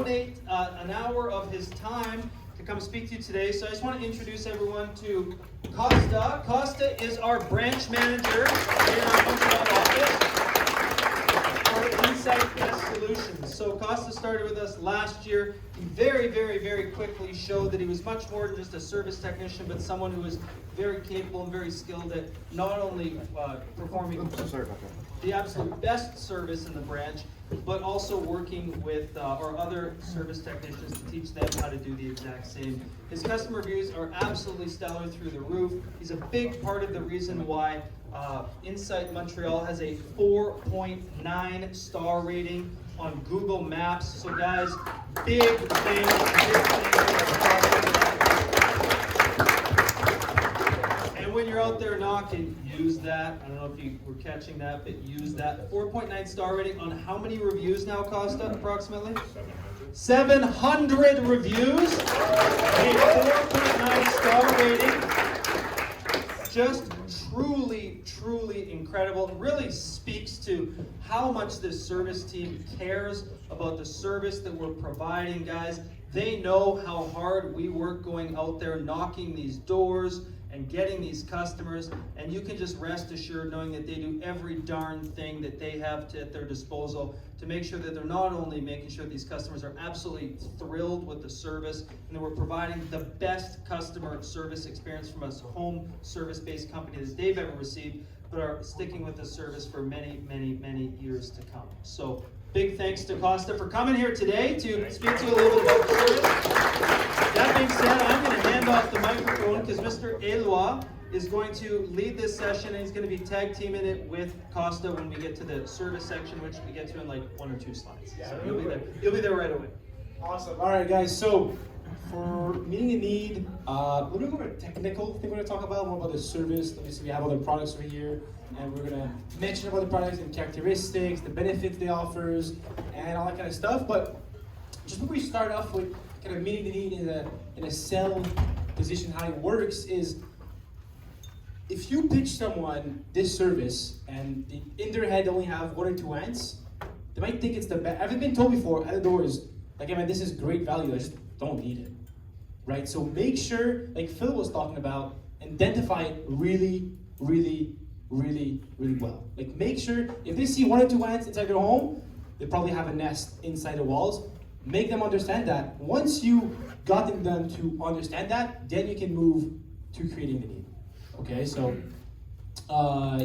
donate an hour of his time to come speak to you today. So I just want to introduce everyone to Costa. Costa is our branch manager in our Montreal office for Insight Guest Solutions. So Costa started with us last year. He very quickly showed that he was much more than just a service technician, but someone who was very capable and very skilled at not only performing the absolute best service in the branch, but also working with our other service technicians to teach them how to do the exact same. His customer reviews are absolutely stellar through the roof. He's a big part of the reason why Insight Montreal has a 4.9 star rating on Google Maps. So guys, big things. And when you're out there knocking, use that. I don't know if you were catching that, but use that. 4.9 star rating on how many reviews now, Costa, approximately? 700 reviews. A 4.9 star rating. Just truly incredible. It really speaks to how much this service team cares about the service that we're providing, guys. They know how hard we work going out there knocking these doors and getting these customers, and you can just rest assured knowing that they do every darn thing that they have at their disposal to make sure that they're not only making sure these customers are absolutely thrilled with the service and that we're providing the best customer service experience from a home service-based company that they've ever received, but are sticking with the service for many years to come. So big thanks to Costa for coming here today to speak to you a little bit about the service. That being said, I'm going to hand off the microphone because Mr. Eloi is going to lead this session, and he's going to be tag teaming it with Costa when we get to the service section, which we get to in like 1 or 2 slides. So you'll be there right away. Awesome. All right, guys. So for meeting a need, we're going to go over a technical thing we're going to talk about, more about the service. Obviously, we have other products over here, and we're going to mention about the products and characteristics, the benefits they offers, and all that kind of stuff. But just before we start off with kind of meeting the need in a sell position, how it works is if you pitch someone this service and in their head they only have 1 or 2 ants, they might think it's the best. I've been told before at the doors, like, hey man, this is great value, I just don't need it, right? So make sure, like Phil was talking about, identify it really well. Like make sure if they see 1 or 2 ants inside their home, they probably have a nest inside the walls. Make them understand that. Once you gotten them to understand that, then you can move to creating the need. Okay, so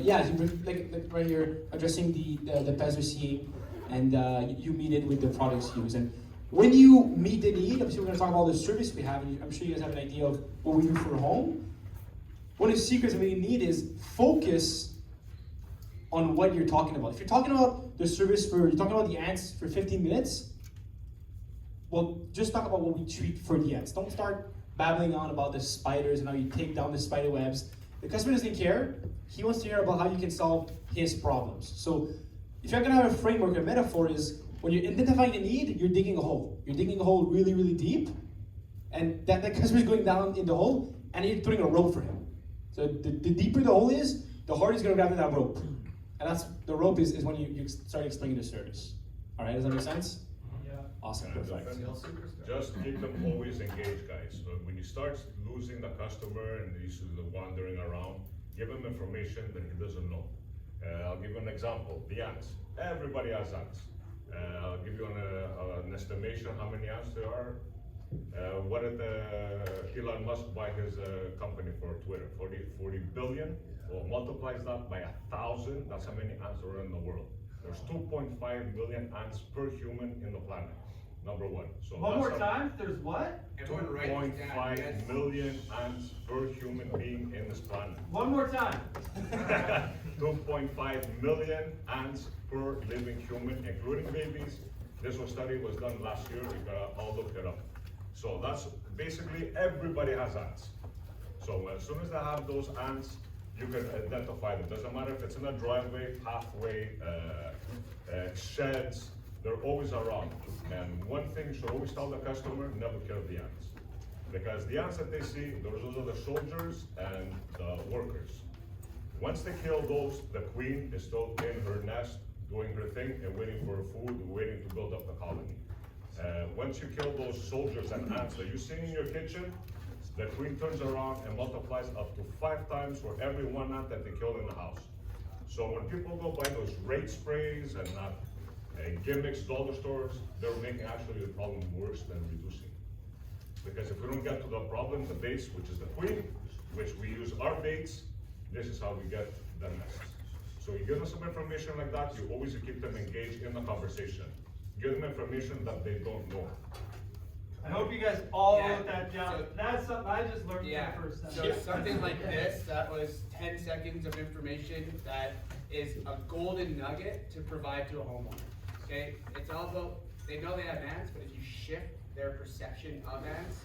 yeah, like right here, addressing the pest we're seeing, and you meet it with the products used. And when you meet the need, obviously we're going to talk about the service we have, and I'm sure you guys have an idea of what we do for home. One of the secrets of meeting need is focus on what you're talking about. If you're talking about the service you're talking about the ants for 15 minutes, well, just talk about what we treat for the ants. Don't start babbling on about the spiders and how you take down the spider webs. The customer doesn't care. He wants to hear about how you can solve his problems. So if you're going to have a framework, a metaphor is when you're identifying a need, you're digging a hole. You're digging a hole really deep, and that customer is going down in the hole, and you're putting a rope for him. So the deeper the hole is, the harder he's going to grab that rope. And that's the rope is when you start explaining the service. All right, does that make sense? Awesome, perfect. Just keep them always engaged, guys. So when you start losing the customer and he's wandering around, give him information that he doesn't know. I'll give you an example. The ants. Everybody has ants. I'll give you an estimation how many ants there are. What did Elon Musk buy his company for Twitter? 40 billion? Well, multiplies that by 1,000. That's how many ants are in the world. There's 2.5 million ants per human in the planet. Number one. So one more time, there's what? 2.5 million ants per human being in this planet. One more time. 2.5 million ants per living human, including babies. This study was done last year. You can all look it up. So that's basically everybody has ants. So as soon as they have those ants, you can identify them. Doesn't matter if it's in a driveway, pathway, sheds, they're always around. And one thing you should always tell the customer, never kill the ants. Because the ants that they see, those are the soldiers and the workers. Once they kill those, the queen is still in her nest, doing her thing and waiting for her food, waiting to build up the colony. Once you kill those soldiers and ants that you see in your kitchen, the queen turns around and multiplies up to 5 times for every 1 ant that they kill in the house. So when people go buy those raid sprays and gimmicks, dollar stores, they're making actually the problem worse than reducing. Because if we don't get to the problem, the base, which is the queen, which we use our baits, this is how we get the nests. So you give them some information like that, you always keep them engaged in the conversation. Give them information that they don't know. I hope you guys all Yeah. wrote that down. So- That's something I just learned Yeah, for the first time. so something like this, that was 10 seconds of information that is a golden nugget to provide to a homeowner, okay? It's all about, they know they have ants, but if you shift their perception of ants,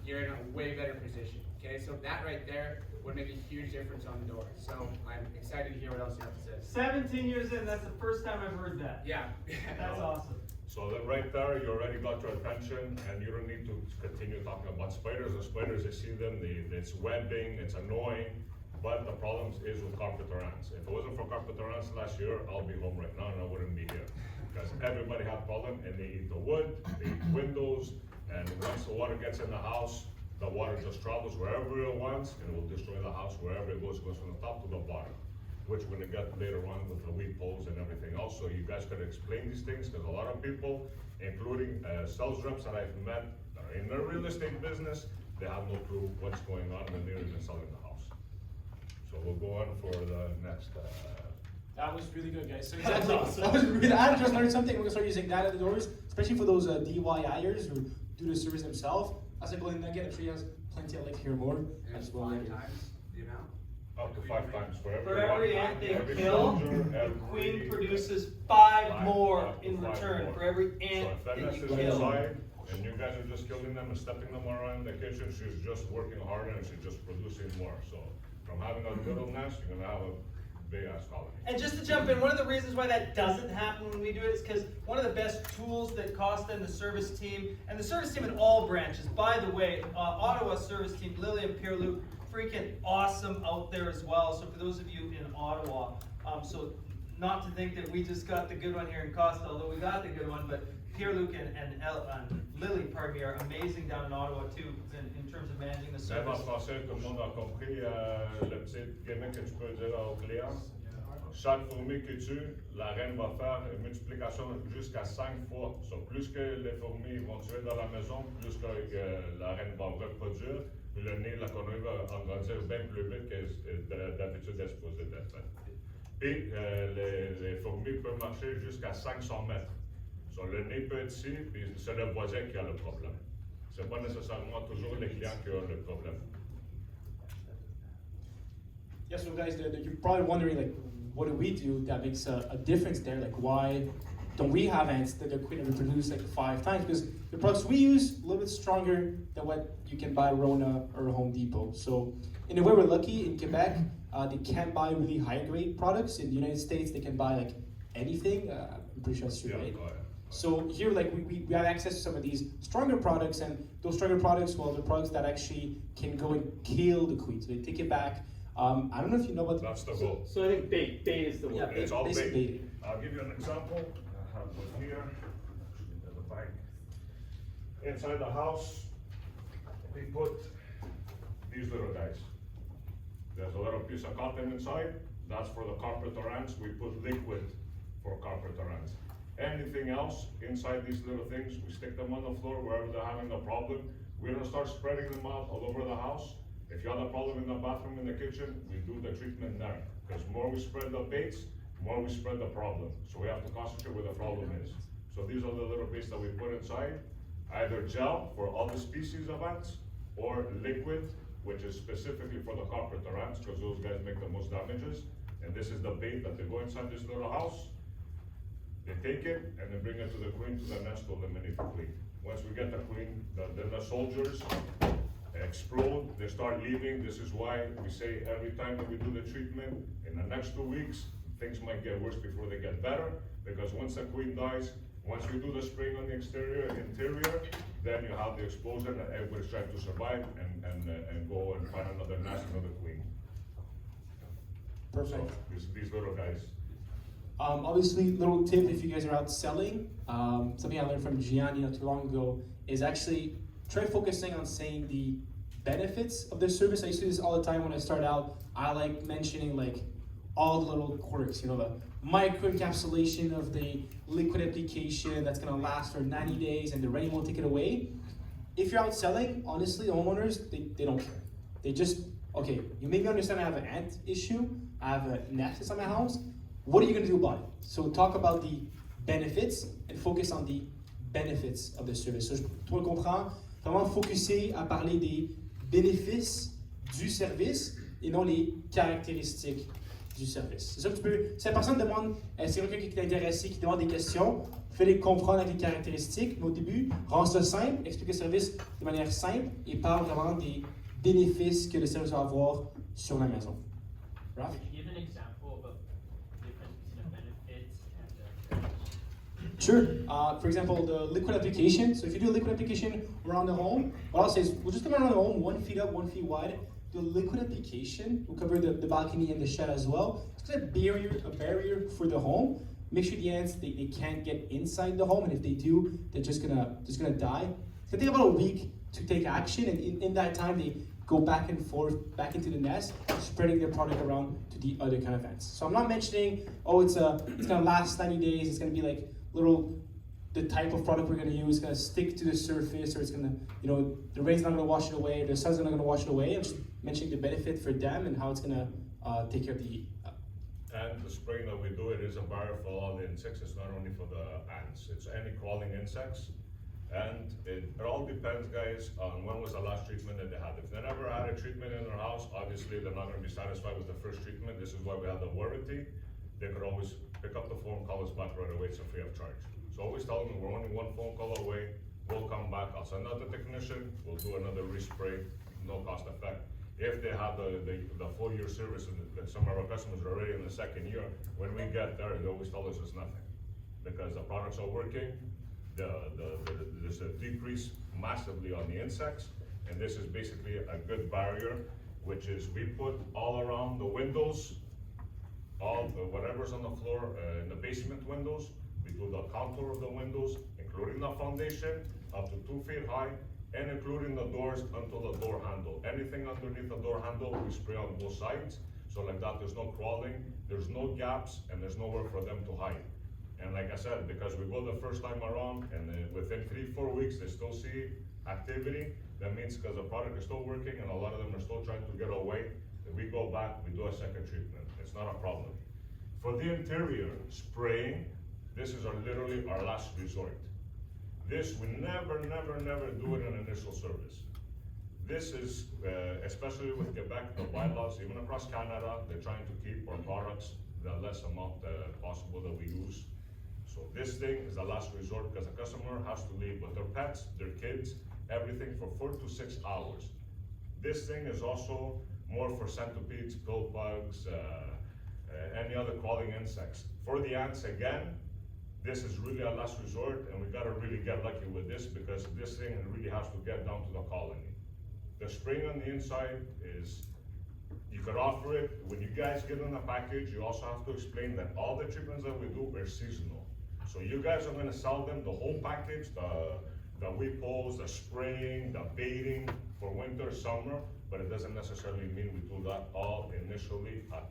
you're in a way better position, okay? So that right there would make a huge difference on the door. So I'm excited to hear what else you have to say. 17 years in, that's the first time I've heard that. Yeah. That's awesome. So that right there, you already got your attention, and you don't need to continue talking about spiders. The spiders, they see them, it's webbing, it's annoying, but the problem is with carpenter ants. If it wasn't for carpenter ants last year, I'll be home right now and I wouldn't be here. Because everybody had problem, and they eat the wood, they eat windows, and once the water gets in the house, the water just travels wherever it wants, and it will destroy the house wherever it goes from the top to the bottom. Which we're gonna get later on with the weed poles and everything else, so you guys could explain these things, because a lot of people, including sales reps that I've met, that are in the real estate business, they have no clue what's going on when they're even selling the house. So we'll go on for the next, That was really good, guys. So That was exactly, awesome. that was really, I just learned something. We're gonna start using that at the doors, especially for those DIYers who do the service themselves. That's a golden nugget. I'm sure he has plenty. I'd like to hear more And as well. 5 times the amount. up to 5 times for every. For every one, ant they every kill, soldier, the every- queen produces 5 Five, more up to in 5 return more. for every So ant if that Vanessa you is kill. inside, and you guys are just killing them and stepping them around in the kitchen, she's just working harder and she's just producing more. So from having a little nest, you're gonna have a big ass colony. And just to jump in, one of the reasons why that doesn't happen when we do it is because one of the best tools that Costa and the service team in all branches, by the way, Ottawa service team, Lily and Pierre-Luc, freaking awesome out there as well. So for those of you in Ottawa, so not to think that we just got the good one here in Costa, although we got the good one, but Pierre-Luc and Lily, pardon me, are amazing down in Ottawa too, in terms of managing the Même en service. français, tout le monde a compris le petit gimmick que tu peux dire au client. Chaque fourmi que tue, la reine va faire une multiplication jusqu'à 5 fois. So, plus que les fourmis vont tuer dans la maison, plus que la reine va reproduire. Puis le nez de la connerie va grandir bien plus vite que d'habitude elle est supposée d'être faite. Puis les fourmis peuvent marcher jusqu'à 500 mètres. So, le nez peut être ici, puis c'est le voisin qui a le problème. C'est pas nécessairement toujours les clients qui ont le problème. Yeah, so guys, you're probably wondering, like, what do we do that makes a difference there? Like, why don't we have ants that the queen reproduce like 5 times? Because the products we use a little bit stronger than what you can buy Rona or Home Depot. So in a way, we're lucky in Quebec. They can buy really high grade products. In the United States, they can buy like anything. I'm pretty sure that's true, Yeah, right? go ahead. So here, like, we have access to some of these stronger products, and those stronger products, well, they're products that actually can go and kill the queen. So they take it back. I don't know if you know about That's the goal. So I think bait is the word. Yeah, It's all basically. bait. I'll give you an example. I have one here. There's a bag. Inside the house, we put these little guys. There's a little piece of cotton inside. That's for the carpenter ants. We put liquid for carpenter ants. Anything else inside these little things, we stick them on the floor wherever they're having a problem. We're gonna start spreading them out all over the house. If you have a problem in the bathroom, in the kitchen, we do the treatment there. Because more we spread the baits, more we spread the problem. So we have to concentrate where the problem is. So these are the little baits that we put inside. Either gel for all the species of ants, or liquid, which is specifically for the carpenter ants, because those guys make the most damages. And this is the bait that they go inside this little house. They take it and they bring it to the queen, to the nest to eliminate the queen. Once we get the queen, then the soldiers explode, they start leaving. This is why we say every time that we do the treatment, in the next 2 weeks, things might get worse before they get better, because once the queen dies, once we do the spraying on the interior, then you have the explosion and everybody's trying to survive and go and find another nest, another queen. Perfect. So these little guys. Obviously, little tip if you guys are out selling, something I learned from Gianni not too long ago is actually try focusing on saying the benefits of the service. I used to do this all the time when I start out. I like mentioning like all the little quirks, you know, the micro encapsulation of the liquid application that's gonna last for 90 days and the rain won't take it away. If you're out selling, honestly, homeowners, they don't care. They just, okay, you maybe understand I have an ant issue, I have a nest on my house, what are you gonna do about it? So talk about the benefits and focus on the benefits of the service. So toi le comprends, vraiment focuser à parler des bénéfices du service et non les caractéristiques du service. C'est ça que tu peux, si la personne demande, c'est quelqu'un qui est intéressé, qui demande des questions, fais-les comprendre avec les caractéristiques, mais au début, rends ça simple, explique le service de manière simple et parle vraiment des bénéfices que le service va avoir sur la maison. Raph? Could you give an example of a difference between a benefit and a Sure. For example, the liquid application. So if you do a liquid application around the home, what I'll say is we'll just come around the home 1 feet up, 1 feet wide. The liquid application will cover the balcony and the shed as well. It's a barrier for the home. Make sure the ants they can't get inside the home, and if they do, they're just gonna die. It's gonna take about a week to take action, and in that time they go back and forth, back into the nest, spreading their product around to the other kind of ants. So I'm not mentioning, oh, it's gonna last 90 days. It's gonna be like the type of product we're gonna use is gonna stick to the surface, or it's gonna, you know, the rain's not gonna wash it away, the sun's not gonna wash it away. I'm just mentioning the benefit for them and how it's gonna take care of the. And the spraying that we do, it is a barrier for all the insects. It's not only for the ants. It's any crawling insects. And it all depends, guys, on when was the last treatment that they had. If they never had a treatment in their house, obviously they're not gonna be satisfied with the first treatment. This is why we have the warranty. They could always pick up the phone, call us back right away. It's a free of charge. So always tell them we're only one phone call away. We'll come back. I'll send out the technician. We'll do another respray, no cost effect. If they have the full year service, and some of our customers are already in the second year, when we get there, they always tell us it's nothing. Because the products are working, there's a decrease massively on the insects, and this is basically a good barrier, which is we put all around the windows, whatever's on the floor, in the basement windows, we do the contour of the windows, including the foundation, up to 2 feet high, and including the doors until the door handle. Anything underneath the door handle, we spray on both sides. So like that, there's no crawling, there's no gaps, and there's nowhere for them to hide. And like I said, because we go the first time around, and within 3-4 weeks, they still see activity, that means because the product is still working, and a lot of them are still trying to get away, if we go back, we do a second treatment. It's not a problem. For the interior, spraying, this is literally our last resort. This, we never do it in initial service. This is, especially with Quebec, the bylaws, even across Canada, they're trying to keep our products the less amount possible that we use. So this thing is the last resort because the customer has to leave with their pets, their kids, everything for 4 to 6 hours. This thing is also more for centipedes, pill bugs, any other crawling insects. For the ants, again, this is really a last resort, and we gotta really get lucky with this because this thing really has to get down to the colony. The spraying on the inside is, you could offer it, when you guys get in the package, you also have to explain that all the treatments that we do are seasonal. So you guys are gonna sell them the whole package, the weed pulls, the spraying, the baiting for winter, summer, but it doesn't necessarily mean we do that all initially at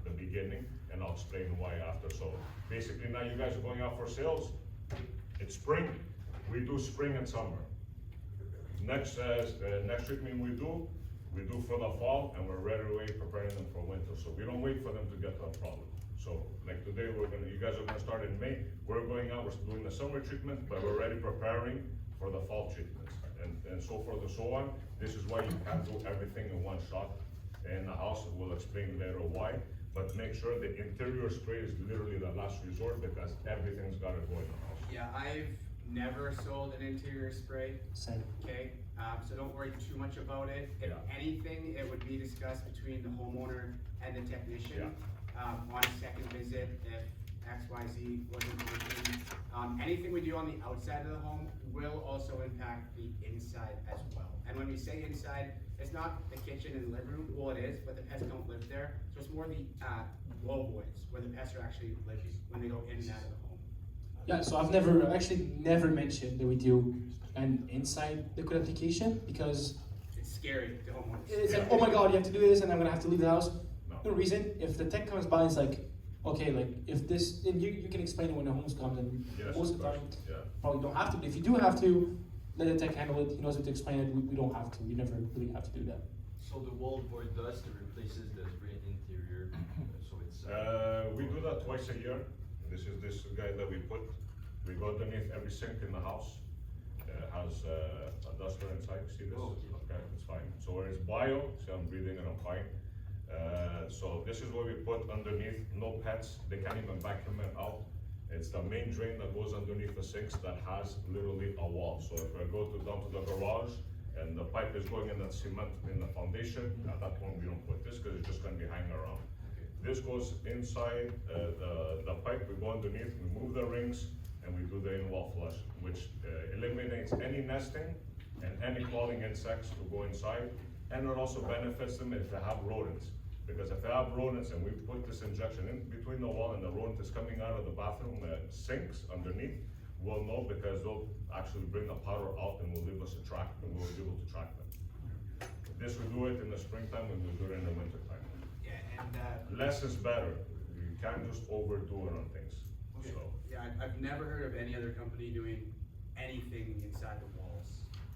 the beginning, and I'll explain why after. So basically now you guys are going out for sales, it's spring, we do spring and summer. Next treatment we do for the fall, and we're right away preparing them for winter. So we don't wait for them to get to a problem. So like today, you guys are gonna start in May, we're going out, we're doing the summer treatment, but we're already preparing for the fall treatments. And so forth and so on. This is why you can't do everything in one shot. In the house, we'll explain later why. But make sure the interior spray is literally the last resort because everything's gotta go in the house. Yeah, I've never sold an interior spray. Same. Okay, so don't worry too much about it. If Yeah. anything, it would be discussed between the homeowner and the technician. On a second visit, if XYZ wasn't working. Anything we do on the outside of the home will also impact the inside as well. And when we say inside, it's not the kitchen and the living room. Well, it is, but the pets don't live there. So it's more the low voids where the pets are actually living when they go in and out of the home. Yeah, so I've actually never mentioned that we do an inside liquid application because It's scary to homeowners. it's like, oh my god, you have to do this and I'm gonna have to leave the house. No. No reason. If the tech comes by, it's like, okay, like if this, and you can explain it when the homes comes, and Yes, most of of the time course, yeah. probably don't have to. But if you do have to, let the tech handle it. He knows how to explain it. We don't have to. We never really have to do that. So the wall board dust replaces the spray interior, so it's. We do that twice a year. This is this guy that we put. We go underneath every sink in the house. Has a duster inside. See this? Oh, Okay, it's fine. So it's bio. See, I'm breathing and I'm fine. So this is what we put underneath. No pets. They can't even vacuum it out. It's the main drain that goes underneath the sinks that has literally a wall. So if I go down to the garage and the pipe is going in that cement in the foundation, at that point we don't put this because it's just going to be hanging around. This goes inside the pipe. We go underneath. We move the rings and we do the in-wall flush, which eliminates any nesting and any crawling insects to go inside. And it also benefits them if they have rodents. Because if they have rodents and we put this injection in between the wall and the rodent is coming out of the bathroom sinks underneath, we'll know because they'll actually bring the powder out and will leave us a track and we'll be able to track them. This we do it in the springtime and we do it in the wintertime. Yeah, and Less is better. You can't just overdo it on things. okay. So. Yeah, I've never heard of any other company doing anything inside the walls.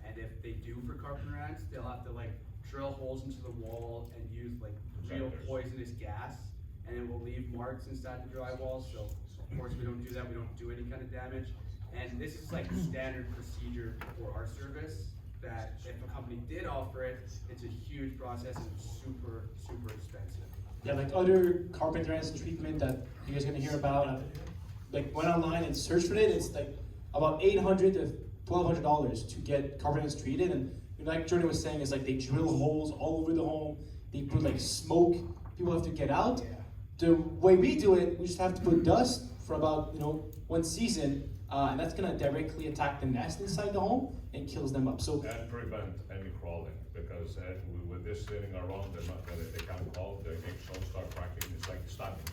And if they do for carpenter ants, they'll have to like drill holes into the wall and use like real Protectors. poisonous gas, and it will leave marks inside the drywall. So of course we don't do that. We don't do any kind of damage. And this is like standard procedure for our service. That if a company did offer it, it's a huge process and super, super expensive. Yeah, like other carpenter ants treatment that you guys are gonna hear about. Like went online and searched for it. It's like about $800 to $1,200 to get carpenter ants treated. And like Jordan was saying, it's like they drill holes all over the home. They put like smoke. People have to get out. Yeah. The way we do it, we just have to put dust for about one season, and that's gonna directly attack the nest inside the home and kills them up. So And prevent any crawling, because with this sitting around, they can't crawl, the eggshells start cracking, it's like stabbing.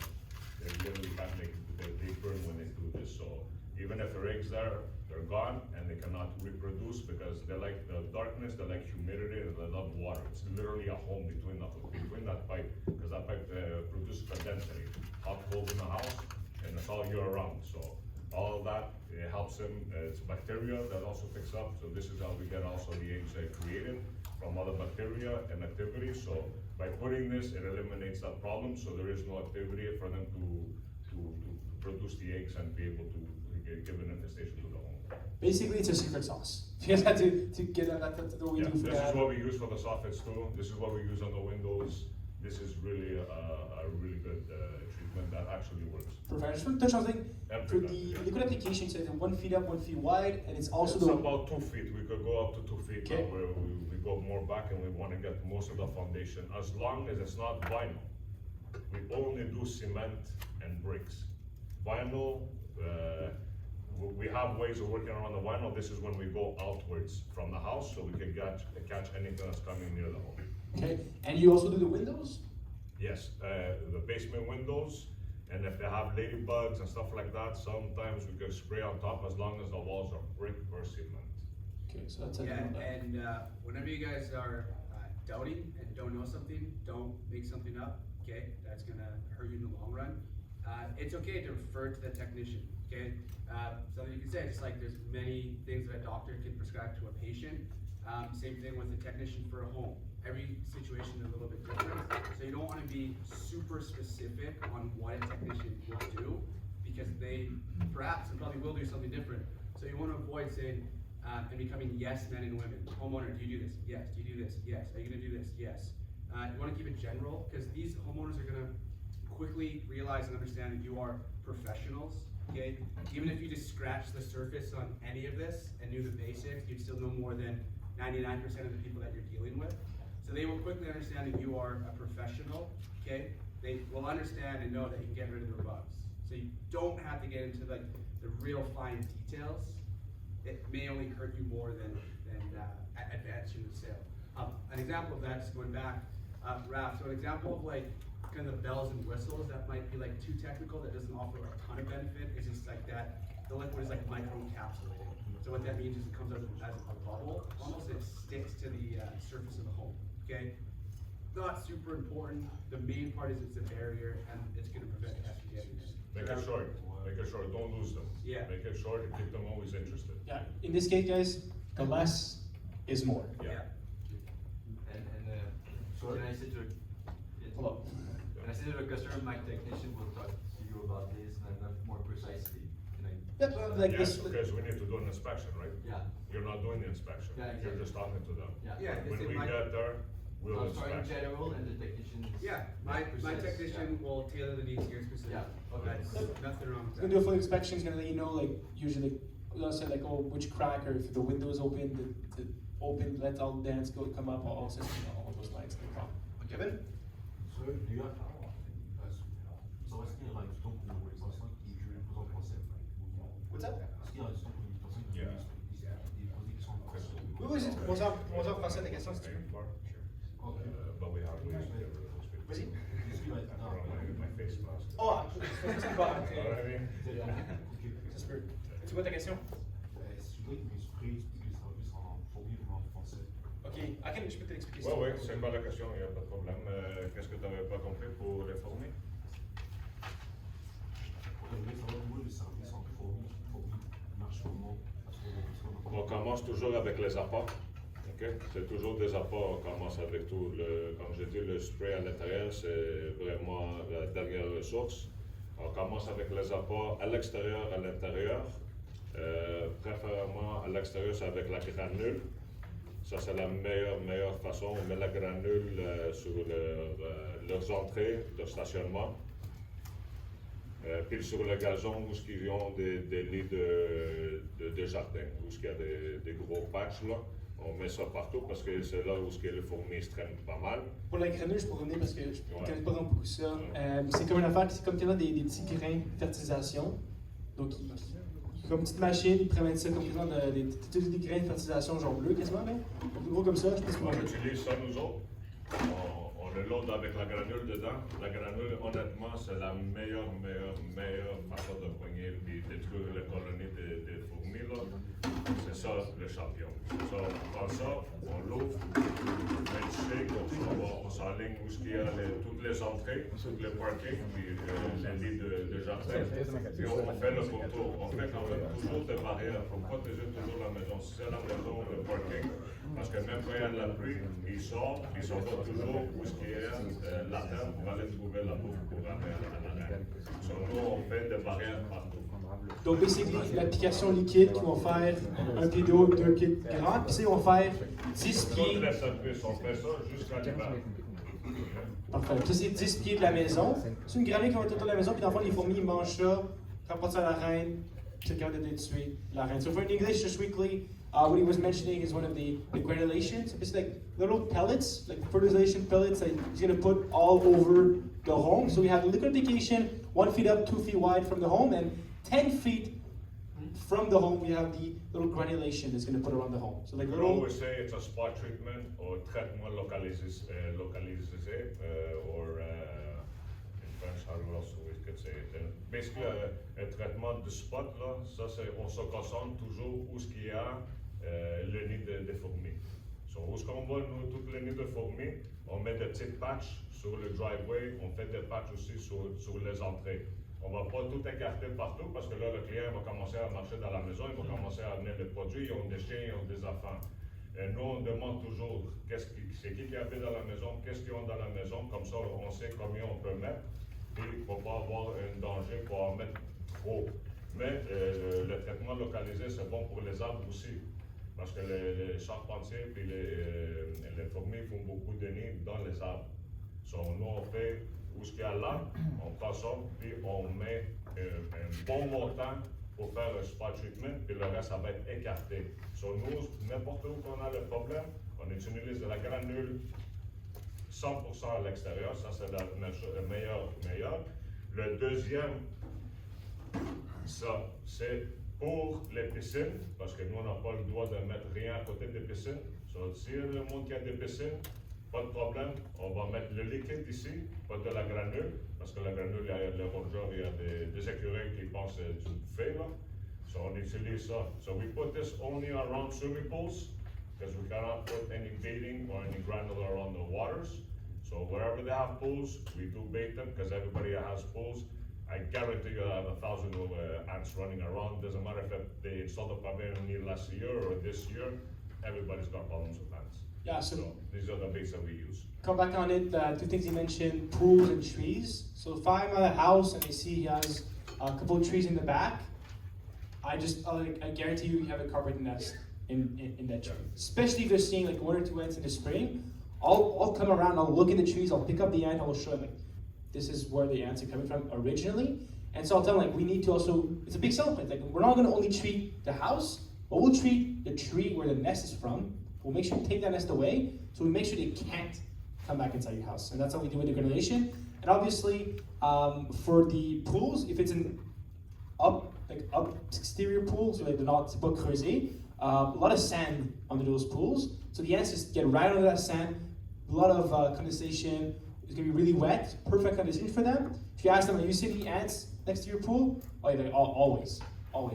They literally can't they burn when they do this, so even if their eggs there, they're gone, and they cannot reproduce because they like the darkness, they like humidity, and they love water. It's literally a home between that pipe, because that pipe produces condensate, hot, cold in the house, and it's all year round, so all of that, it helps them, it's bacteria that also picks up, so this is how we get also the eggs created from other bacteria and activity, so by putting this, it eliminates that problem, so there is no activity for them to produce the eggs and be able to give an infestation to the home. basically, it's a secret sauce. You guys had to get that. That's what we Yeah, do for this that. is what we use for the soffits too, this is what we use on the windows, this is really a really good treatment that actually works. Perfect. I just want to touch on something. And For prevent, the yeah. liquid application, so it's 1 feet up, 1 feet wide, and it's also It's the about 2 feet, we could go up to 2 feet now, Okay. where we go more back and we wanna get most of the foundation, as long as it's not vinyl. We only do cement and bricks. Vinyl, we have ways of working around the vinyl, this is when we go outwards from the house, so we can catch anything that's coming near the home. okay. And you also do the windows. Yes, the basement windows, and if they have ladybugs and stuff like that, sometimes we can spray on top as long as the walls are brick or cement. Okay, so that's Yeah, it. and whenever you guys are doubting and don't know something, don't make something up, okay? That's gonna hurt you in the long run. It's okay to refer to the technician, okay? Something you can say, just like there's many things that a doctor can prescribe to a patient. Same thing with a technician for a home. Every situation is a little bit different, so you don't wanna be super specific on what a technician will do, because they perhaps and probably will do something different. So you wanna avoid saying, and becoming yes men and women. Homeowner, do you do this? Yes. Do you do this? Yes. Are you gonna do this? Yes. You wanna keep it general, because these homeowners are gonna quickly realize and understand that you are professionals, okay? Even if you just scratch the surface on any of this and knew the basics, you'd still know more than 99% of the people that you're dealing with. So they will quickly understand that you are a professional, okay? They will understand and know that you can get rid of the bugs. So you don't have to get into like the real fine details. It may only hurt you more than advance you in the sale. An example of that is going back, Raph, so an example of like kind of the bells and whistles that might be like too technical, that doesn't offer a ton of benefit, is just like that, the liquid is like microencapsulated. So what that means is it comes out as a bubble, almost it sticks to the surface of the home, okay? Not super important, the main part is it's a barrier and it's gonna prevent pests from getting in. Make it short, don't lose them. Yeah. Make it short and keep them always interested. Yeah, in this case, guys, the less is more. Yeah. So can I say to Hello. Can I say to the customer, my technician will talk to you about this and more precisely? Can I? Yep, like Yes, this. because we need to do an inspection, right? Yeah. You're not doing the inspection. Yeah, You're exactly. just talking to them. Yeah. Yeah, When it's we in my, get there, we'll I'm sorry, in inspect. general, and the technician is. yeah, my precise, technician will tailor the needs to your specific. Yeah, okay. That's nothing wrong with It's gonna do a that. full inspection, it's gonna let you know, like, usually, they'll say like, oh, which crack, or if the window's open, the open, let all dents go, come up, all systems, all those lights, no problem. Kevin? So, du gars, ça va, est-ce qu'il y aura du temps pour les personnes qui jouent en français? What's that? Est-ce qu'il y aura du temps pour les personnes qui Yeah. posent des questions en français? Oui, oui, c'est pour ça en français, des questions, si tu veux. Ok. But we have ways to get rid of those people. Vas-y. Qu'est-ce qui va être I don't know, my face mask. Oh, c'est pas. You know what I mean? Ok. Ça se peut. C'est quoi ta question? Si vous voulez que vous expliquer les services en fourni ou en français? Ok, je peux t'expliquer Ouais, ouais, c'est pas la question, il n'y a pas de problème. Qu'est-ce que tu n'avais pas compris pour les fournis? Je voulais savoir où les services en fourni marchent comment? Parce que On commence toujours avec les apports. ok? C'est toujours des apports, on commence avec tout. Comme j'ai dit, le spray à l'intérieur, c'est vraiment la dernière ressource. On commence avec les apports à l'extérieur, à l'intérieur. Préférablement à l'extérieur, c'est avec la granule. Ça, c'est la meilleure façon. On met la granule sur leurs entrées, leur stationnement. Puis sur le gazon, où ils ont des lits de jardin, où il y a des gros patchs, là. On met ça partout parce que c'est là où les fourmis se traînent pas mal. Pour la granule, je pourrais revenir parce que je ne Ouais. connais pas vraiment beaucoup ça. C'est comme une affaire, c'est comme tellement des petits grains de fertilisation. Donc, comme une petite machine, ils prennent ça comme quasiment des grains de fertilisation genre bleu quasiment, mais plus gros comme ça, je pense On qu'on utilise ça nous autres. On le load avec la granule dedans. La granule, honnêtement, c'est la meilleure façon de poigner et détruire les colonies de fourmis, là. C'est ça le champion. Ça, on prend ça, on l'ouvre, on met le shake, on s'enligne où il y a toutes les entrées, tous les parkings, puis les lits de jardin. Puis on fait le contour. On fait quand même toujours des barrières pour protéger toujours la maison. Si c'est la maison, le parking. Parce que même quand il y a de la pluie, ils sortent toujours où il y a la terre pour aller trouver la bouffe pour aller à la reine. So, nous, on fait des barrières partout. Donc, basically, l'application liquide qui vont faire un pied d'eau, 2 pieds de grand, puis ça, ils vont faire 10 Toutes pieds. les services, on fait ça jusqu'à l'hiver. Parfait. Puis ça, c'est 10 pieds de la maison. C'est une granule qui va être autour de la maison, puis dans le fond, les fourmis, ils mangent ça, rapportent ça à la reine, puis c'est capable de détruire la reine. So, for in English, just quickly, what he was mentioning is one of the granulations. So it's like little pellets, like fertilization pellets that he's going to put all over the home. So we have liquidification 1 feet up, 2 feet wide from the home, and 10 feet from the home, we have the little granulation that's going to put around the home. So like We little. always say it's a spot treatment or traitement localisé, or in French, how else we could say it. Basically, un traitement de spot, là, ça c'est, on se concentre toujours où il y a le nid de fourmis. So, où est-ce qu'on voit, nous, tous les nids de fourmis, on met des petits patchs sur le driveway, on fait des patchs aussi sur les entrées. On ne va pas tout écarter partout parce que là, le client va commencer à marcher dans la maison, il va commencer à amener les produits, ils ont des chiens, ils ont des enfants. Et nous, on demande toujours c'est qui habite dans la maison, qu'est-ce qu'ils ont dans la maison, comme ça, on sait combien on peut mettre, et il ne faut pas avoir un danger pour en mettre trop. Mais le traitement localisé, c'est bon pour les arbres aussi, parce que les charpentiers et les fourmis font beaucoup de nids dans les arbres. So, nous, on fait où ce qu'il y a là, on prend ça, puis on met un bon montant pour faire un spot treatment, puis le reste, ça va être écarté. So, nous, n'importe où qu'on a le problème, on utilise de la granule 100% à l'extérieur, ça c'est la meilleure. Le deuxième Ça, c'est pour les piscines, parce que nous, on n'a pas le droit de mettre rien à côté des piscines. So, si le monde qui a des piscines, pas de problème, on va mettre le liquide ici, pas de la granule, parce que la granule, il y a le rongeur, il y a des écureuils qui pensent du buffet, là. So, on utilise ça. So, we put this only around swimming pools, because we cannot put any baiting or any granule around the waters. So, wherever they have pools, we do bait them, because everybody has pools. I guarantee you have 1,000 ants running around. Doesn't matter if they installed the pavilion last year or this year, everybody's got problems with ants. Yeah, so So these are the baits that we use. come back on it, two things you mentioned, pools and trees. So if I'm at a house and I see he has a couple of trees in the back, I guarantee you have a carpet nest in that tree. Especially if they're seeing like 1 or 2 ants in the spring, I'll come around, I'll look at the trees, I'll pick up the ant, I will show them like, this is where the ants are coming from originally. And so I'll tell them like, we need to also, it's a big selling point, like we're not gonna only treat the house, but we'll treat the tree where the nest is from. We'll make sure to take that nest away, so we make sure they can't come back inside your house. And that's how we do with the granulation. And obviously, for the pools, if it's an up exterior pool, so like they're not pas creusés, a lot of sand under those pools. So the ants just get right under that sand, a lot of condensation. It's gonna be really wet, perfect condition for them. If you ask them, are you seeing the ants next to your pool? Oh yeah, always.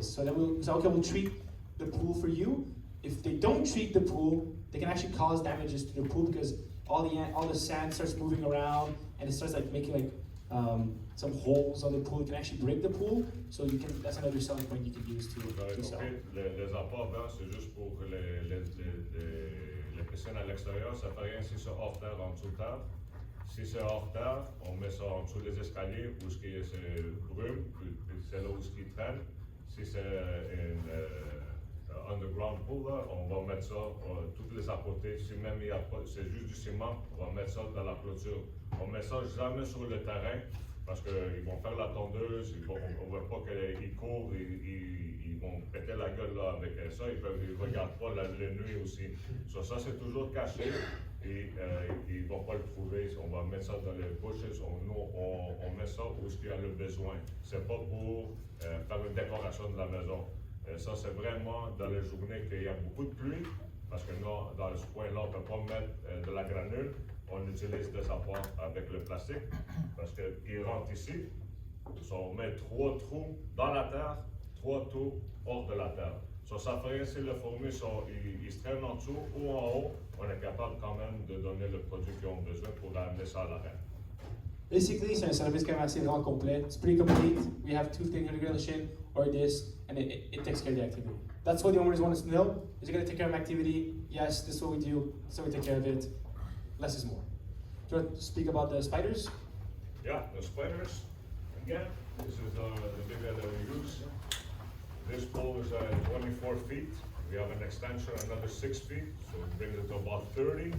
So then we'll treat the pool for you. If they don't treat the pool, they can actually cause damages to the pool because all the sand starts moving around and it starts like making like some holes on the pool. It can actually break the pool. So that's another selling point you can use to sell. Les apports verts, c'est juste pour les piscines à l'extérieur. Ça fait rien si c'est hors terre, en dessous de terre. Si c'est hors terre, on met ça en dessous des escaliers où c'est brûle, puis c'est là où ce qui traîne. Si c'est une underground pool, là, on va mettre ça toutes les à côté. Si même il y a pas, c'est juste du ciment, on va mettre ça dans la clôture. On met ça jamais sur le terrain parce qu'ils vont faire la tondeuse, on ne veut pas qu'ils courent, ils vont péter la gueule là, avec ça, ils ne regardent pas la nuit aussi. So, ça c'est toujours caché et ils ne vont pas le trouver. On va mettre ça dans les bushes, on met ça où il y a le besoin. C'est pas pour faire une décoration de la maison. Ça, c'est vraiment dans les journées qu'il y a beaucoup de pluie, parce que nous, dans ce coin-là, on ne peut pas mettre de la granule. On utilise des apports avec le plastique, parce qu'il rentre ici. On met 3 trous dans la terre, 3 trous hors de la terre. Ça fait si les fourmis ils se traînent en dessous ou en haut, on est capable quand même de donner le produit qu'ils ont besoin pour amener ça à l'arrêt. Basically, c'est un service quand même assez grand complet. It's pretty complete. We have two-thing regulation or this, and it takes care of the activity. That's what the owners want us to know. Is it going to take care of activity? Yes, this is what we do. So we take care of it. Less is more. Do you want to speak about the spiders? Yeah, the spiders. Again, this is the bigger that we use. This pole is 24 feet. We have an extension another 6 feet, so it brings it to about 30.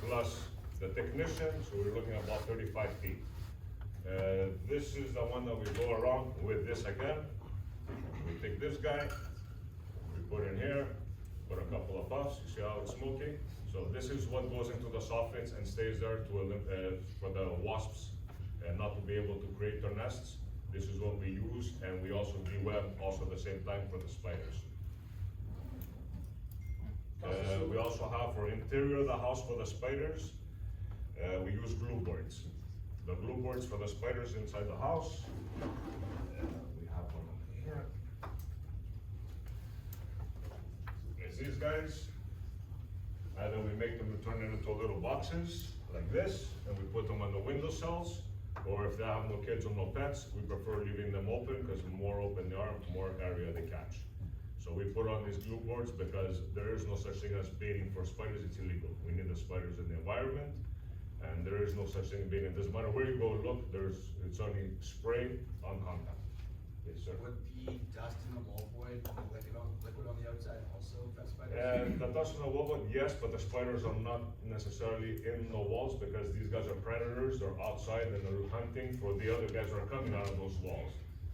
Plus the technician, so we're looking at about 35 feet. This is the one that we go around with this again. We take this guy, we put in here, put a couple of puffs, you see how it's smoking? So this is what goes into the soffits and stays there for the wasps not to be able to create their nests. This is what we use, and we also de-web also at the same time for the spiders. We also have for interior of the house for the spiders, we use glue boards. The glue boards for the spiders inside the house. We have one over here. It's these guys. Either we make them turn it into little boxes like this, and we put them on the windowsills. Or if they have no kids or no pets, we prefer leaving them open because the more open they are, the more area they catch. So we put on these glue boards because there is no such thing as baiting for spiders, it's illegal. We need the spiders in the environment, and there is no such thing as baiting. It doesn't matter where you go look, it's only spray on contact. Yes, sir. Would the dust in the wall void, liquid on the outside also affect spiders? The dust in the wall, yes, but the spiders are not necessarily in the walls because these guys are predators, they're outside and they're hunting for the other guys that are coming out of those walls.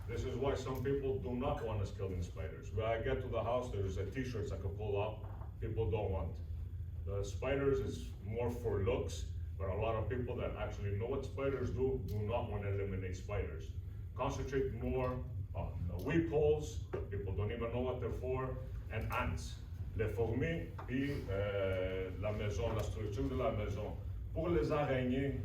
This is why some people do not want us killing spiders. When I get to the house, there's a t-shirts I can pull out, people don't want. The spiders is more for looks, but a lot of people that actually know what spiders do not want to eliminate spiders. Concentrate more weep holes, people don't even know what they're for, and ants. Les fourmis, puis la maison, la structure de la maison. Pour les araignées,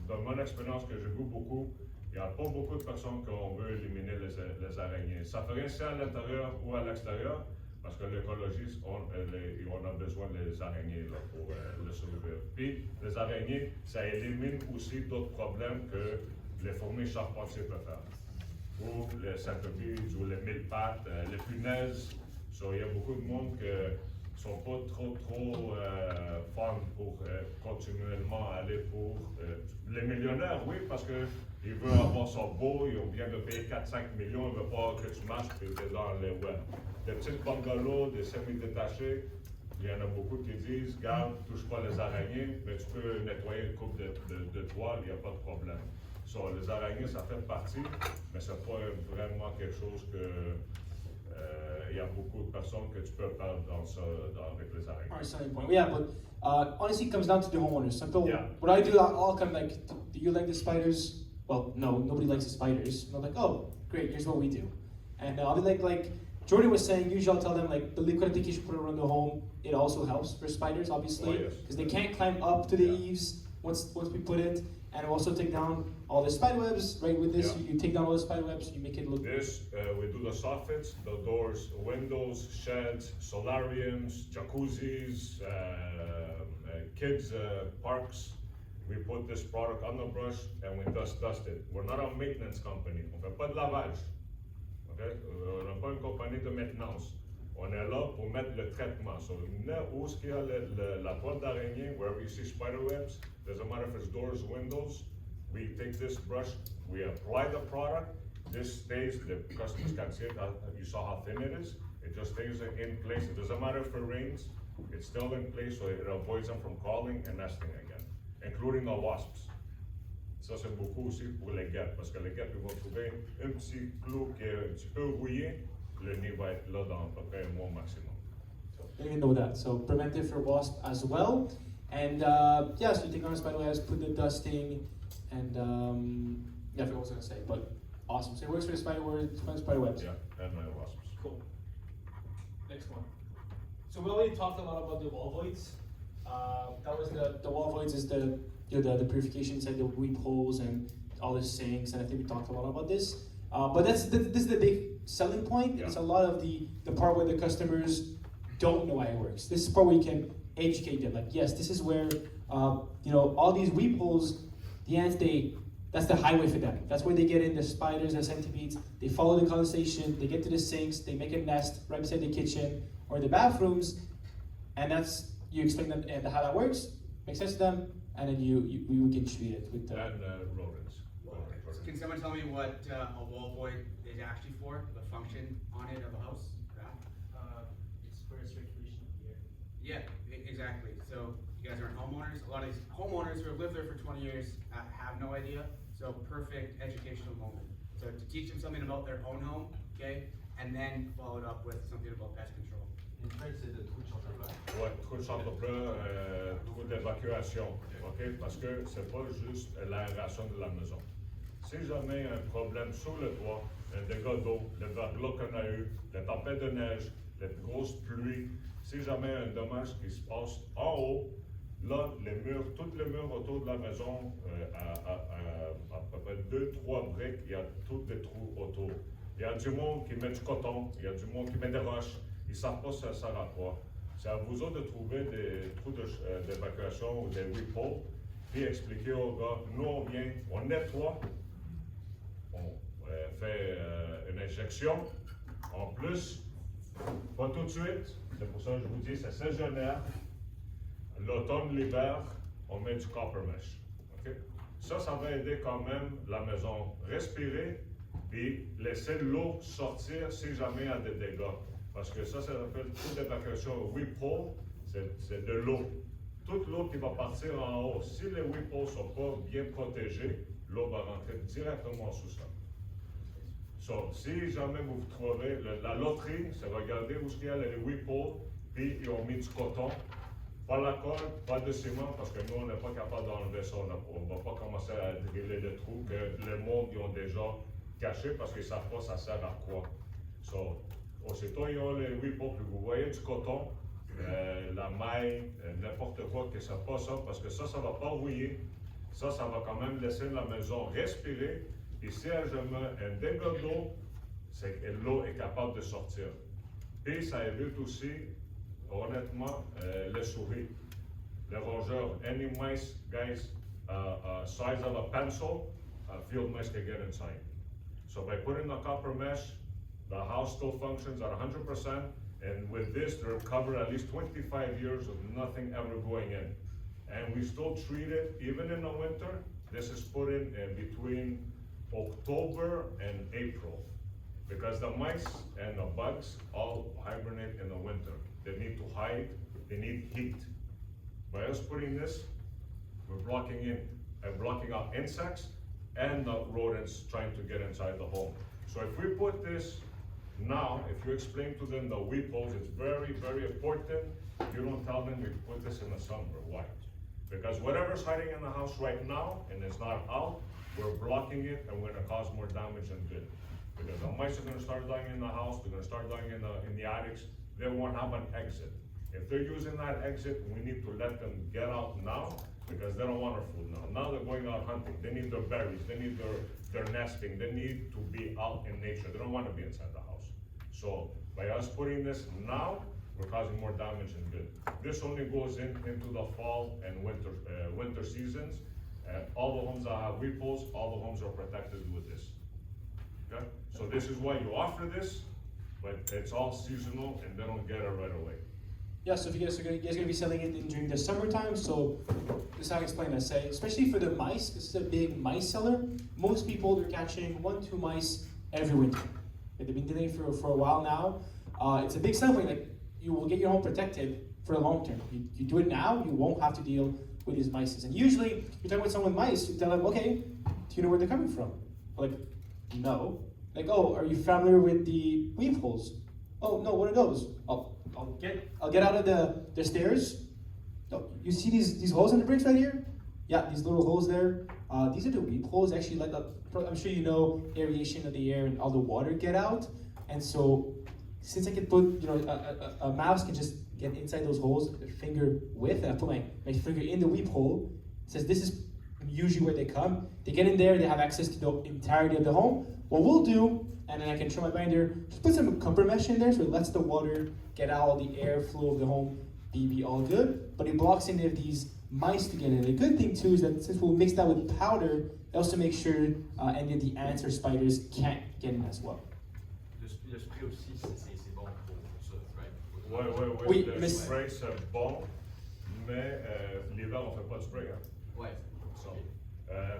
dans mon expérience que j'ai vu beaucoup, il n'y a pas beaucoup de personnes qui veut éliminer les araignées. Ça fait rien si à l'intérieur ou à l'extérieur, parce que l'écologiste, on a besoin des araignées là, pour le survivre. Puis les araignées, ça élimine aussi d'autres problèmes que les fourmis charpentiers peuvent faire. Ou les centipedes, ou les mille-pattes, les punaises. So, il y a beaucoup de monde qui ne sont pas trop fun pour continuellement aller pour les millionnaires, oui, parce qu'ils veulent avoir ça beau, ils viennent de payer 4-5 millions, ils ne veulent pas que tu marches et tu es dans le web. Des petits bungalows, des semi-détachés, il y en a beaucoup qui disent, garde, touche pas les araignées, mais tu peux nettoyer une coupe de toile, il n'y a pas de problème. So, les araignées, ça fait partie, mais ce n'est pas vraiment quelque chose que il y a beaucoup de personnes que tu peux perdre avec les araignées. Alright, selling point. Yeah, but honestly, it comes down to the homeowners. Some people, Yeah. what I do, I'll come like, do you like the spiders? Well, no, nobody likes the spiders. And I'm like, oh, great, here's what we do. And I'll be like Jordan was saying, usually I'll tell them like the liquid application put around the home, it also helps for spiders, obviously, Oh, yes. because they can't climb up to the Yeah. eaves once we put it, and it'll also take down all the spider webs. Right with this, Yeah. you take down all the spider webs, you make it look. This, we do the soffits, the doors, windows, sheds, solariums, jacuzzis, kids' parks. We put this product on the brush and we dust it. We're not a maintenance company. On fait pas de lavage. Okay? On n'est pas une compagnie de maintenance. On est là pour mettre le traitement. So, où est-ce qu'il y a la toile d'araignée, wherever you see spider webs, doesn't matter if it's doors, windows, we take this brush, we apply the product, this stays, the customers can see it, you saw how thin it is, it just stays in place, it doesn't matter if it rains, it's still in place so it avoids them from crawling and nesting again, including the wasps. Ça c'est beaucoup aussi pour les guêpes, parce que les guêpes ils vont trouver un petit clou qui est un petit peu rouillé, le nid va être là dans à peu près un mois maximum. I didn't even know that. So preventive for wasp as well. And yeah, so you take on a spider webs, put the dusting, and yeah, I forgot what I was gonna say, but awesome. So it works for the spider webs. Yeah, and my wasps. Cool. Next one. So we already talked a lot about the wall voids. That was the wall voids is the the purification inside the weep holes and all the sinks, and I think we talked a lot about this. But this is the big selling point. Yeah. It's a lot of the part where the customers don't know how it works. This is the part where you can educate them. Like, yes, this is where all these weep holes, the ants, that's the highway for them. That's where they get in the spiders and centipedes. They follow the condensation, they get to the sinks, they make a nest right beside the kitchen or the bathrooms, and that's, you explain them and how that works, makes sense to them, and then we can treat it with the... And rodents. Can someone tell me what a wall void is actually for, the function on it of a house? It's for circulation of the air. Yeah, exactly. So you guys aren't homeowners. A lot of these homeowners who have lived there for 20 years have no idea. So perfect educational moment. So to teach them something about their own home, okay, and then follow it up with something about pest control. In French, c'est le trou de chanteur. Ouais, trou de chambre plat, trou d'évacuation, ok? Parce que c'est pas juste l'aération de la maison. Si jamais il y a un problème sur le toit, un dégât d'eau, le verglas qu'on a eu, la tempête de neige, les grosses pluies, si jamais il y a un dommage qui se passe en haut, là, les murs, tous les murs autour de la maison, à peu près 2-3 briques, il y a tous des trous autour. Il y a du monde qui met du coton, il y a du monde qui met des roches, ils ne savent pas si ça sert à quoi. C'est à vous autres de trouver des trous d'évacuation ou des weep holes, puis expliquer aux gars, nous on vient, on nettoie, on fait une injection, en plus, pas tout de suite, c'est pour ça que je vous dis, c'est saisonnière. L'automne, l'hiver, on met du copper mesh. Okay? Ça va aider quand même la maison respirer, puis laisser l'eau sortir si jamais il y a des dégâts. Parce que ça s'appelle trou d'évacuation weep hole, c'est de l'eau. Toute l'eau qui va partir en haut, si les weep holes ne sont pas bien protégés, l'eau va rentrer directement sous ça. So, si jamais vous trouvez, la loterie, c'est regarder où il y a les weep holes, puis ils ont mis du coton. Pas la colle, pas de ciment, parce que nous, on n'est pas capable d'enlever ça. On ne va pas commencer à driller des trous que le monde, ils ont déjà caché parce qu'ils savent pas ça sert à quoi. So, aussitôt ils ont les weeples, puis vous voyez du coton, la maille, n'importe quoi, que ça pas ça, parce que ça va pas rouiller. Ça va quand même laisser la maison respirer. Et si je mets un dégât d'eau, c'est que l'eau est capable de sortir. Puis ça évite aussi, honnêtement, les souris, les rongeurs. Any mice, guys, size of a pencil, field mice can get inside. So by putting the copper mesh, the house still functions at 100%, and with this, they're covered at least 25 years of nothing ever going in. And we still treat it, even in the winter. This is put in between October and April, because the mice and the bugs all hibernate in the winter. They need to hide, they need heat. By us putting this, we're blocking out insects and the rodents trying to get inside the home. So if we put this now, if you explain to them the weepholes, it's very, very important. You don't tell them we put this in the summer. Why? Because whatever's hiding in the house right now and it's not out, we're blocking it and we're gonna cause more damage than good. Because the mice are gonna start dying in the house, they're gonna start dying in the attics, they won't have an exit. If they're using that exit, we need to let them get out now because they don't want our food now. Now they're going out hunting, they need their berries, they need their nesting, they need to be out in nature, they don't wanna be inside the house. So by us putting this now, we're causing more damage than good. This only goes into the fall and winter seasons. All the homes that have weepholes, all the homes are protected with this. Okay? So this is why you offer this, but it's all seasonal and they don't get it right away. Yeah, so if you guys are gonna be selling it during the summertime, so this is how I explain that. Say, especially for the mice, this is a big mice seller. Most people, they're catching 1-2 mice every winter. They've been doing it for a while now. It's a big selling point. Like, you will get your home protected for the long term. You do it now, you won't have to deal with these mice. And usually, you're talking with someone with mice, you tell them, okay, do you know where they're coming from? Like, no. Like, oh, are you familiar with the weepholes? Oh, no, what are those? I'll get out of the stairs. No, you see these holes in the bricks right here? Yeah, these little holes there. These are the weepholes. Actually, like I'm sure you know, aeration of the air and all the water get out. And so, since I can put, a mouse can just get inside those holes, their finger width, and I put my finger in the weep hole. It says this is usually where they come. They get in there, they have access to the entirety of the home. What we'll do, and then I can show my binder, just put some copper mesh in there so it lets the water get out, all the airflow of the home be all good, but it blocks any of these mice to get in. The good thing too is that since we'll mix that with powder, it also makes sure any of the ants or spiders can't get in as well. Le spray aussi, c'est bon pour ça, right? Oui, Oui, le mais spray c'est bon, mais l'hiver on fait pas de spray. Hein. Ouais. So,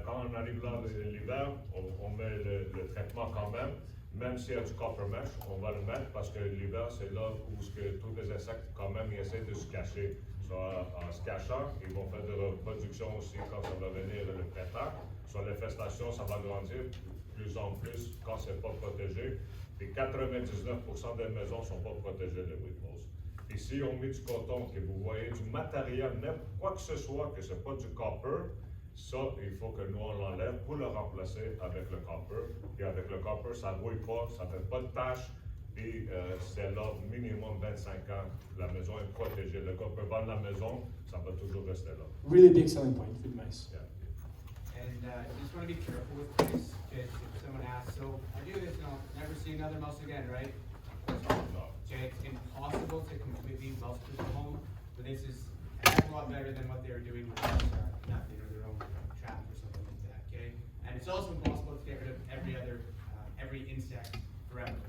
quand on arrive là l'hiver, on met le traitement quand même s'il y a du copper mesh, on va le mettre parce que l'hiver c'est là où tous les insectes quand même ils essaient de se cacher. So, en se cachant, ils vont faire de la reproduction aussi quand ça va venir le printemps. Sur l'infestation, ça va grandir plus en plus quand c'est pas protégé. Et 99% des maisons ne sont pas protégées de weepholes. Et si on met du coton, que vous voyez du matériel, même quoi que ce soit, que ce n'est pas du copper, ça, il faut que nous on l'enlève pour le remplacer avec le copper. Et avec le copper, ça ne rouille pas, ça ne fait pas de taches. Et c'est là minimum 25 ans. La maison est protégée. Le gars peut vendre la maison, ça va toujours rester là. Really big selling point for the mice. Yeah. And you just want to be careful with this, because if someone asks, so I do this and I'll never see another mouse again, right? No. Okay, it's impossible to completely mouse-proof the home, but this is a heck of a lot better than what they were doing with nothing or their own trap or something like that, okay? And it's also impossible to get rid of every insect forever,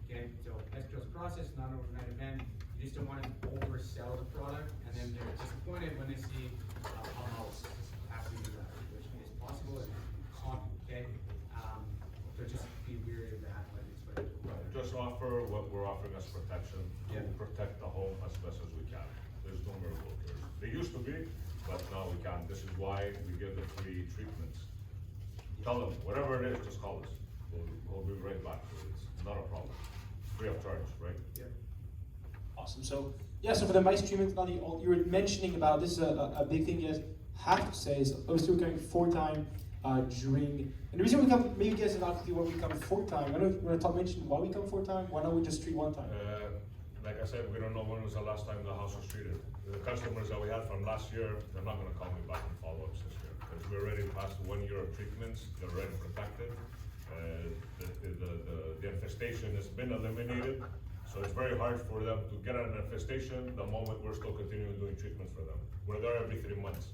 okay? So Mexico's process, not an overnight event. You just don't want to oversell the product, and then they're disappointed when they see a mouse after you which is possible and common, okay? So just be wary of that when it's Just offer what we're offering as protection to Yeah. protect the home as best as we can. There's no miracle. There used to be, but now we can't. This is why we give the free treatments. Tell them, whatever it is, just call us. We'll be right back. It's not a problem. Free of charge, right? Yeah. Awesome. So so for the mice treatment, now you were mentioning about this is a big thing you guys have to say is obviously we're going 4 times during. And the reason we come, maybe you guys are not clear why we come 4 times. I know you want to mention why we come 4 times. Why not we just treat 1 time? Like I said, we don't know when was the last time the house was treated. The customers that we had from last year, they're not gonna call me back and follow-ups this year. Because we're already past 1 year of treatments, they're already protected. The infestation has been eliminated, so it's very hard for them to get an infestation the moment we're still continuing doing treatments for them. We're there every 3 months.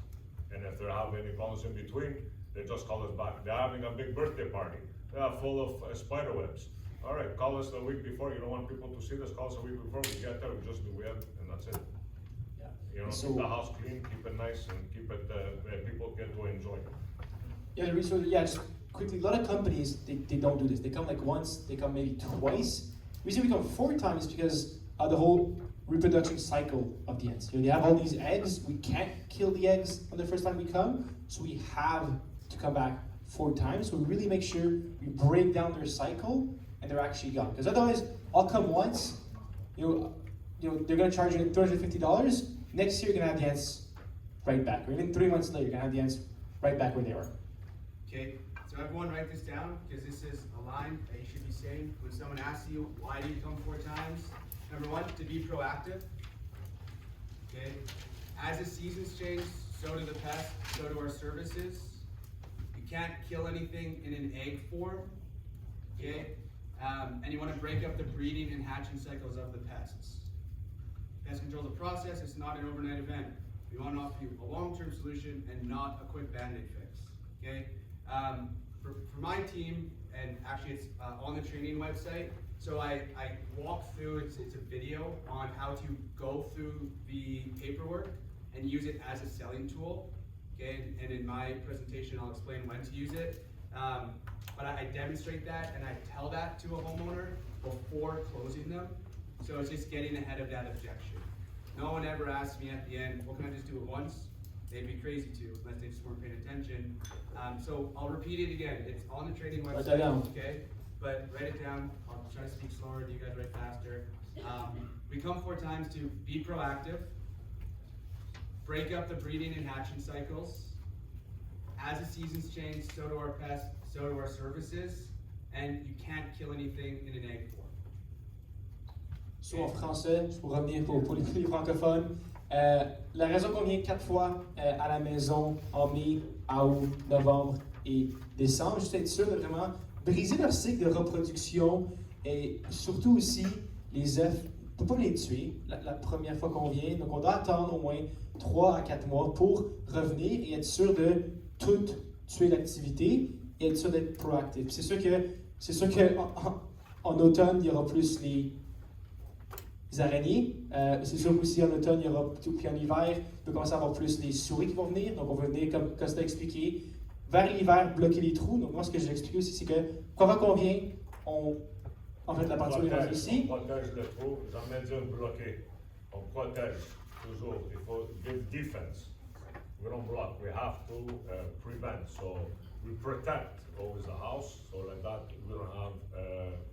And if they're having any problems in between, they just call us back. They're having a big birthday party, full of spider webs. All right, call us the week before. You don't want people to see this, call us a week before. We get there, we just do we have, and that's it. Yeah. You know, So- keep the house clean, keep it nice, and keep it, people get to enjoy it. Yeah, the reason, yeah, just quickly, a lot of companies, they don't do this. They come like once, they come maybe twice. The reason we come 4 times is because of the whole reproduction cycle of the ants. You know, they have all these eggs, we can't kill the eggs on the first time we come, so we have to come back 4 times. So we really make sure we break down their cycle and they're actually gone. Because otherwise, I'll come once, you know, they're gonna charge you $250. Next year, you're gonna have the ants right back. Or even 3 months later, you're gonna have the ants right back where they were. Okay, so everyone write this down, because this is a line that you should be saying when someone asks you, why do you come 4 times? Number 1, to be proactive. Okay, as the seasons change, so do the pests, so do our services. You can't kill anything in an egg form. Okay, and you want to break up the breeding and hatching cycles of the pests. Pest control is a process, it's not an overnight event. We want to offer you a long-term solution and not a quick band-aid fix. Okay, for my team, and actually it's on the training website, so I walk through, it's a video on how to go through the paperwork and use it as a selling tool. Okay, and in my presentation I'll explain when to use it. But I demonstrate that and I tell that to a homeowner before closing them. So it's just getting ahead of that objection. No one ever asks me at the end, well, can I just do it once? They'd be crazy to, unless they just weren't paying attention. So I'll repeat it again. It's on the training Write website, that down. okay? But write it down. I'll try to speak slower. You guys write faster. We come 4 times to be proactive, break up the breeding and hatching cycles. As the seasons change, so do our pests, so do our services, and you can't kill anything in an egg form. Soit en français, juste pour revenir pour les francophones. La raison qu'on vient 4 fois à la maison en mai, août, novembre et décembre, juste être sûr de vraiment briser leur cycle de reproduction et surtout aussi les œufs, on ne peut pas les tuer la première fois qu'on vient, donc on doit attendre au moins 3 à 4 mois pour revenir et être sûr de tout tuer l'activité et être sûr d'être proactif. C'est sûr que en automne, il y aura plus les araignées. C'est sûr qu'aussi en automne, il y aura plutôt, puis en hiver, il peut commencer à avoir plus les souris qui vont venir. Donc on va venir, comme Costa a expliqué, vers l'hiver, bloquer les trous. Donc moi, ce que j'ai expliqué aussi, c'est que quand on vient, en fait, la partie est rendue ici. On protège le trou, jamais dire bloquer. On protège toujours. Il faut give defense. We don't block. We have to prevent. So we protect always the house. So like that, we don't have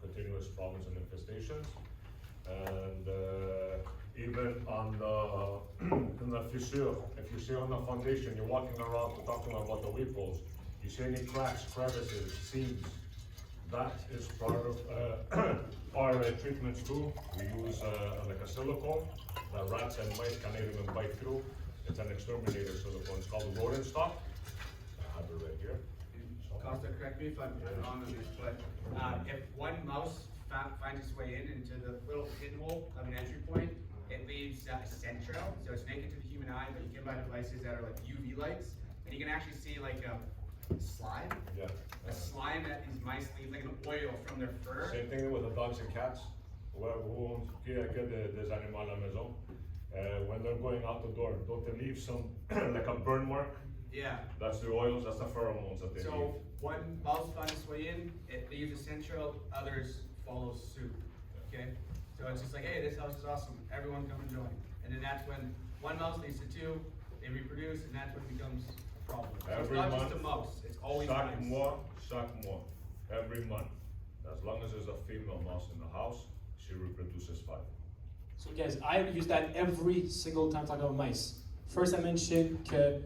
continuous problems and infestations. And even on in the fissure, if you see on the foundation, you're walking around to talking about the weep holes, you see any cracks, crevices, seams, that is part of our treatments too. We use like a silicone that rats and mice can't even bite through. It's an exterminator silicone. It's called rodent stop. I have it right here. Costa, correct me if I'm wrong on this, but if one mouse finds its way into the little pinhole of an entry point, it leaves a scent trail. So it's naked to the human eye, but you can buy devices that are like UV lights, and you can actually see like a slime. Yeah. A slime that these mice leave, like an oil from their fur. Same thing with the dogs and cats. Who get des animaux à la maison. When they're going out the door, don't they leave some like a burn mark? Yeah. That's the oils, that's the pheromones that they leave. So one mouse finds its way in, it leaves a scent trail, others follow suit. Okay? So it's just like, hey, this house is awesome. Everyone come and join. And then that's when one mouse leads to 2, they reproduce, and that's when it becomes a problem. So Every it's not month, just a mouse, it's always Chaque mice. mois, every month. As long as there's a female mouse in the house, she reproduces 5. So guys, I use that every single time talking about mice. First I mentioned que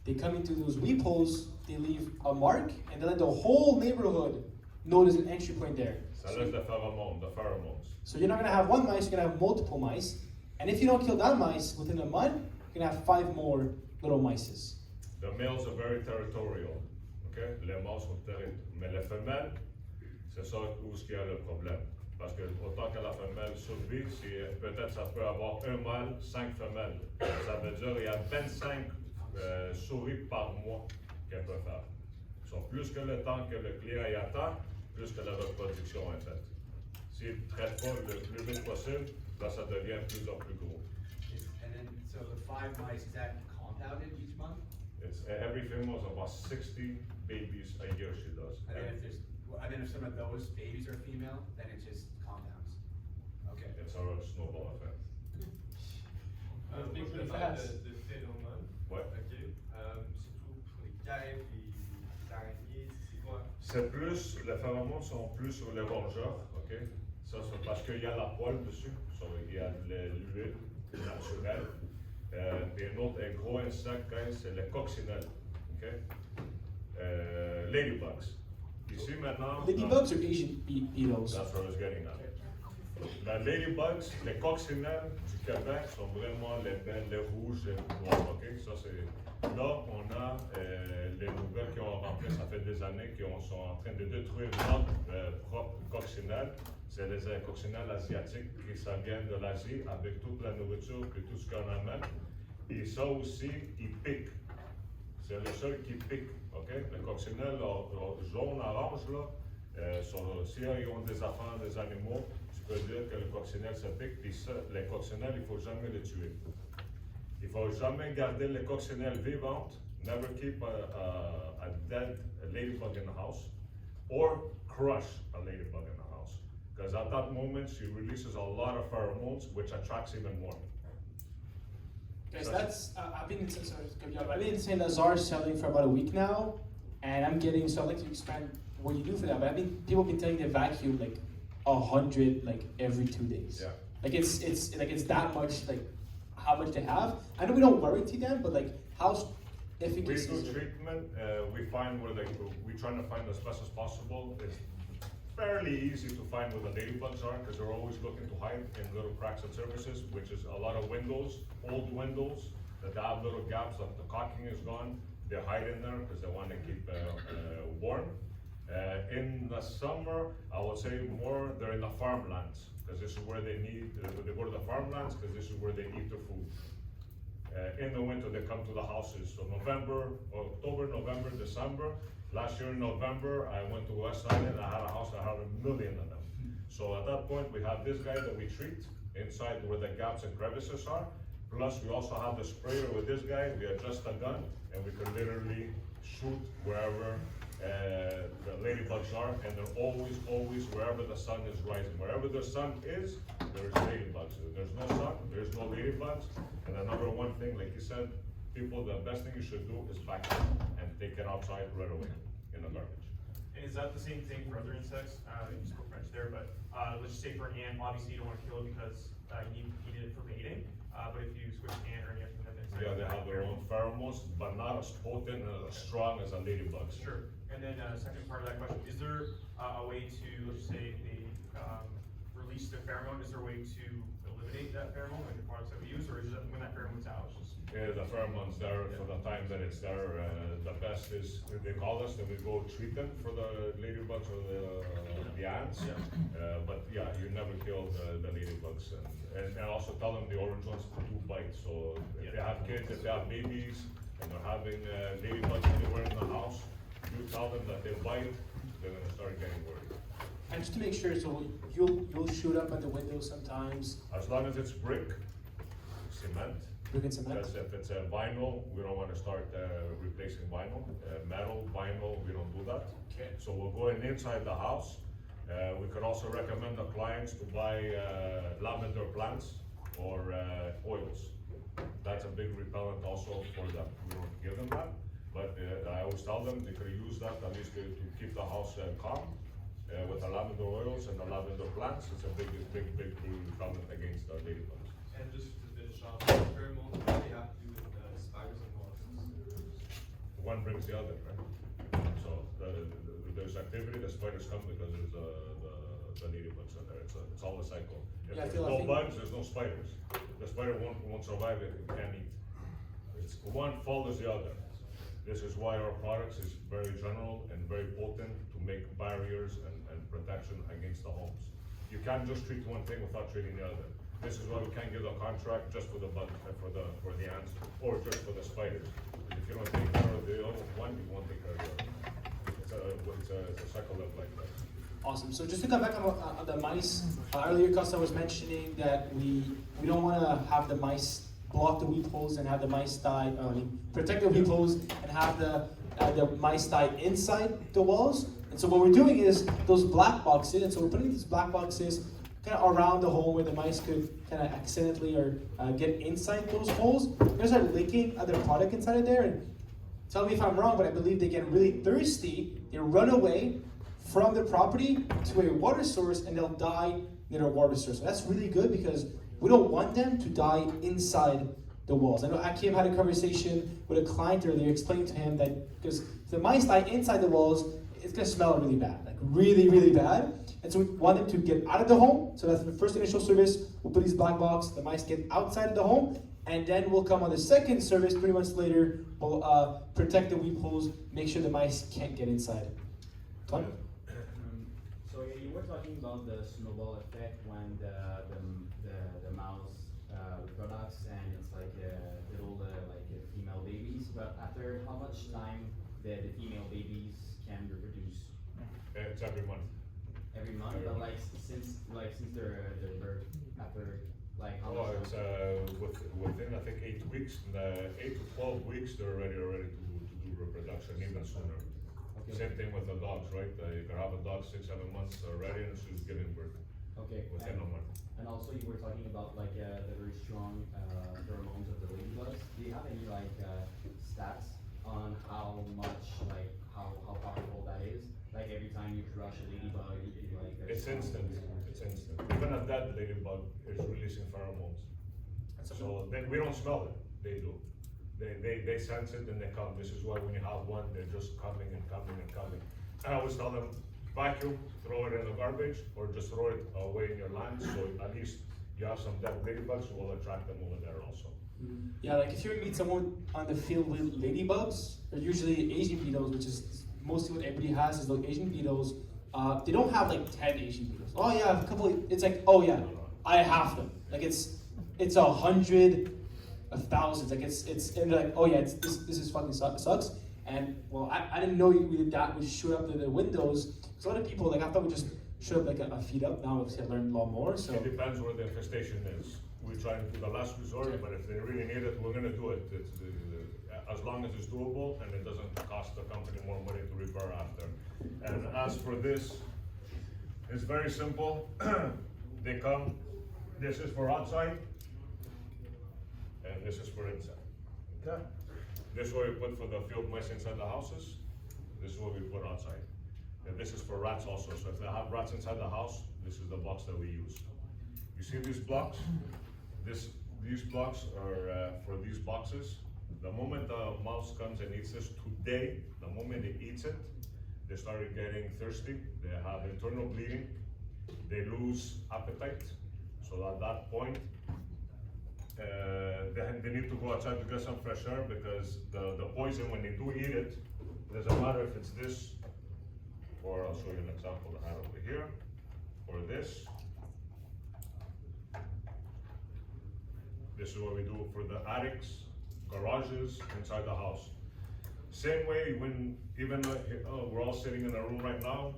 they come into those weep holes, they leave a mark, and they let the whole neighborhood know there's an entry point there. Ça laisse the pheromones. So you're not gonna have one mice, you're gonna have multiple mice. And if you don't kill that mice within a month, you're gonna have 5 more little mices. The males are very territorial, okay? Les mâles sont territoriaux. Mais les femelles, c'est ça où il y a le problème. Parce que autant que la femelle survit, peut-être ça peut avoir un mâle, 5 femelles. Ça veut dire qu'il y a 25 souris par mois qu'elle peut faire. So, plus que le temps que le client y attend, plus que la reproduction est faite. S'il ne traite pas le plus vite possible, là ça devient plus en plus gros. And then, so the 5 mice, is that compounded each month? It's, every female is about 60 babies a year she does. And then if some of those babies are female, then it just compounds. Okay. It's a snowball effect. Big de fast. de phénomènes. Ouais. Ok. Surtout pour les cailles, les araignées, c'est quoi? C'est plus, les phéromones sont plus sur les rongeurs, ok? Ça, c'est parce qu'il y a la poêle dessus, so, il y a l'huile naturelle. Puis un autre un gros insecte, c'est les coccinelles, ok? Ladybugs. Ici maintenant. Ladybugs are Asian beetles. That's what I was getting at. Les ladybugs, les coccinelles du Québec sont vraiment les belles, les rouges et les noirs, ok? Ça c'est. Là, on a les nouvelles qui ont rentré, ça fait des années qu'ils sont en train de détruire notre propre coccinelle. C'est les coccinelles asiatiques qui ça vient de l'Asie avec toute la nourriture et tout ce qu'on amène. Et ça aussi, ils piquent. C'est le seul qui pique, ok? Les coccinelles jaune, orange, là, si ils ont des enfants, des animaux, tu peux dire que le coccinelle se pique, puis ça, les coccinelles, il ne faut jamais les tuer. Il ne faut jamais garder les coccinelles vivantes. Never keep a dead ladybug in the house, or crush a ladybug in the house. Because at that moment, she releases a lot of pheromones, which attracts even more. Guys, that's I've been in Saint Lazare selling for about a week now, and I'm getting, so I'd like to expand what you do for that. But people have been telling they vacuum like 100 like every 2 days. Yeah. Like it's that much, like how much they have. I know we don't warranty them, but like how We efficacious do is it? treatment. We find where we trying to find as best as possible. It's fairly easy to find where the ladybugs are because they're always looking to hide in little cracks and surfaces, which is a lot of windows, old windows that have little gaps that the caulking is gone. They hide in there because they want to keep warm. In the summer, I would say more they're in the farmlands because this is where they go to the farmlands because this is where they eat their food. In the winter, they come to the houses. So October, November, December. Last year in November, I went to West Island. I had a house that had 1 million of them. So at that point, we have this guy that we treat inside where the gaps and crevices are. Plus, we also have the sprayer with this guy. We adjust the gun, and we can literally shoot wherever the ladybugs are. And they're always wherever the sun is rising. Wherever the sun is, there's ladybugs. If there's no sun, there's no ladybugs. And the number one thing, like you said, people, the best thing you should do is vacuum and take it outside right away in the garbage. And is that the same thing for other insects? You spoke French there, but let's just say for an ant, obviously you don't want to kill it because you need it for mating. But if you switch ant or any other kind of insect, Yeah, they have their own pheromones, but not as potent and as strong as a ladybug. Sure. And then second part of that question, is there a way to, let's just say they release the pheromone, is there a way to eliminate that pheromone, like the products that we use, or is it when that pheromone's out, it's just? Yeah, the pheromones there for the time that it's there. The best is they call us, then we go treat them for the ladybugs or the ants. But yeah, you never kill the ladybugs, and also tell them the orange ones do bite. So if they have kids, if they have babies, and they're having ladybugs anywhere in the house, you tell them that they bite, they're gonna start getting worried. And just to make sure, so you'll shoot up at the window sometimes. As long as it's brick, cement. Brick and cement. Because if it's a vinyl, we don't want to start replacing vinyl. Metal, vinyl, we don't do that. Okay. So we'll go inside the house. We could also recommend the clients to buy lavender plants or oils. That's a big repellent also for them. We don't give them that, but I always tell them they could use that at least to keep the house calm. With the lavender oils and the lavender plants, it's a big repellent against the ladybugs. And just to finish off, pheromones, what do they have to do with spiders and mollusks? one brings the other, right? So there's activity, the spiders come because there's the ladybugs in there. It's all a cycle. If Yeah, I there's feel- I no think- bugs, there's no spiders. The spider won't survive it, it can't eat. It's one follows the other. This is why our products is very general and very potent to make barriers and protection against the homes. You can't just treat one thing without treating the other. This is why we can't give a contract just for the bugs, for the ants, or just for the spiders. If you don't take care of the other one, you won't take care of the other. It's a cycle of like that. Awesome. So just to come back on the mice, earlier Costa was mentioning that we don't want to have the mice block the weep holes and have the mice die, protect the weep holes and have the mice die inside the walls. And so what we're doing is those black boxes, and so we're putting these black boxes kind of around the hole where the mice could kind of accidentally or get inside those holes. They start licking other product inside of there, and tell me if I'm wrong, but I believe they get really thirsty, they run away from the property to a water source, and they'll die near a water source. So that's really good because we don't want them to die inside the walls. I know Akim had a conversation with a client earlier, explaining to him that because if the mice die inside the walls, it's gonna smell really bad, like really, really bad. And so we want them to get out of the home. So that's the first initial service. We'll put these black box, the mice get outside of the home, and then we'll come on the second service 3 months later. We'll protect the weep holes, make sure the mice can't get inside. Tom? So you were talking about the snowball effect when the mouse reproducts and it's like little female babies. But after how much time the female babies can reproduce? It's every month. Every month, Every but month. since their birth, after like how Oh, much? it's within I think 8 weeks. 8 to 12 weeks, they're ready to do reproduction, even sooner. Okay. Same thing with the dogs, right? You can have a dog 6-7 months already, and she's giving birth Okay. within a month. And also you were talking about the very strong pheromones of the ladybugs. Do you have any stats on how much how powerful that is? Like every time you crush a ladybug, you It's instant. It's instant. Even a dead ladybug is releasing pheromones. So we don't smell it. They do. They sense it and they come. This is why when you have one, they're just coming and coming and coming. I always tell them, vacuum, throw it in the garbage, or just throw it away in your land. So at least you have some dead ladybugs, will attract them over there also. Yeah, like if you meet someone on the field with ladybugs, they're usually Asian beetles, which is mostly what everybody has is those Asian beetles. They don't have like 10 Asian beetles. Oh yeah, I have a couple. It's like, oh yeah, I have them. Like it's 100, 1,000. Like it's and they're like, oh yeah, this is fucking sucks. And well, I didn't know we did that. We shoot up the windows. Because a lot of people, like I thought we just shoot up like a feet up. Now obviously I learned a lot more. So It depends where the infestation is. We try to do the last resort, but if they really need it, we're gonna do it. As long as it's doable and it doesn't cost the company more money to repair after. And as for this, it's very simple. They come, this is for outside, and this is for inside. Okay. This is what we put for the field mice inside the houses. This is what we put outside. And this is for rats also. So if they have rats inside the house, this is the box that we use. You see these blocks? These blocks are for these boxes. The moment the mouse comes and eats this today, the moment it eats it, they started getting thirsty. They have internal bleeding. They lose appetite. So at that point, they need to go outside to get some fresh air because the poison, when they do eat it, doesn't matter if it's this, or I'll show you an example I have over here, or this. This is what we do for the attics, garages, inside the house. Same way when even we're all sitting in a room right now,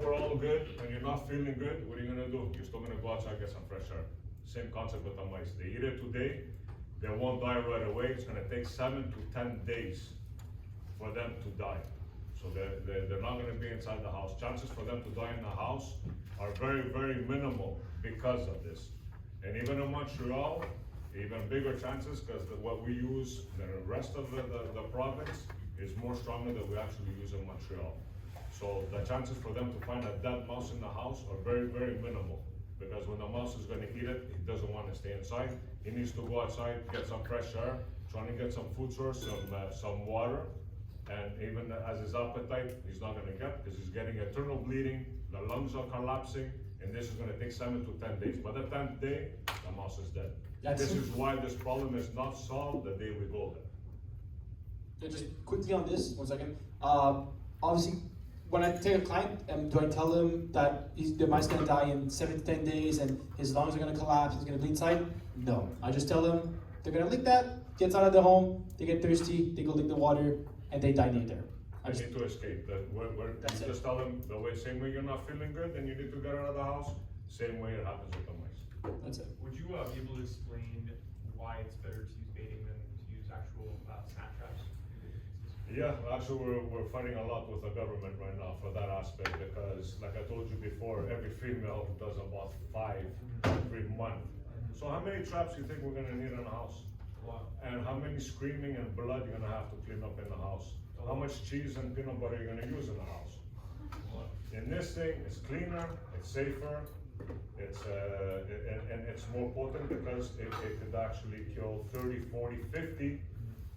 we're all good, and you're not feeling good, what are you gonna do? You're still gonna go outside, get some fresh air. Same concept with the mice. They eat it today, they won't die right away. It's gonna take 7 to 10 days for them to die. So they're not gonna be inside the house. Chances for them to die in the house are very, very minimal because of this. And even in Montreal, even bigger chances because what we use, the rest of the province is more stronger than we actually use in Montreal. So the chances for them to find a dead mouse in the house are very, very minimal. Because when the mouse is gonna eat it, he doesn't wanna stay inside. He needs to go outside, get some fresh air, trying to get some food source, some water, And even as his appetite, he's not gonna get, because he's getting internal bleeding, the lungs are collapsing, and this is gonna take 7 to 10 days. By the 10th day, the mouse is dead. That's This it. is why this problem is not solved the day we go there. Just quickly on this, 1 second. Obviously, when I take a client, do I tell him that the mice gonna die in 7 to 10 days and his lungs are gonna collapse, he's gonna bleed inside? No. I just tell them they're gonna lick that, gets out of the home, they get thirsty, they go lick the water, and they die there. I need to escape. That's You it. just tell them the way, same way you're not feeling good and you need to get out of the house, same way it happens with the mice. That's it. Would you be able to explain why it's better to use baiting than to use actual snap traps? Yeah, actually, we're fighting a lot with the government right now for that aspect because, like I told you before, every female does about 5 every month. So how many traps do you think we're gonna need in the house? And how many screaming and blood you're gonna have to clean up in the house? How much cheese and peanut butter you're gonna use in the house? In this thing, it's cleaner, it's safer, it's and it's more potent because it could actually kill 30, 40, 50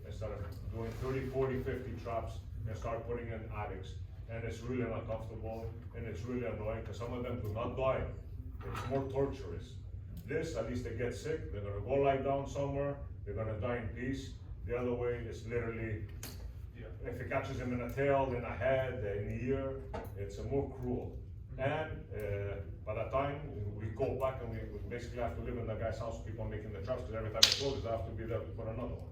instead of doing 30, 40, 50 traps and start putting in addicts. And it's really not comfortable and it's really annoying because some of them do not die. It's more torturous. This, at least they get sick, they're gonna go lie down somewhere, they're gonna die in peace. The other way is literally, if it catches him in the tail, in the head, in the ear, it's more cruel. And by the time we go back and we basically have to live in the guy's house, keep on making the traps, because every time it closes, they have to be there to put another one.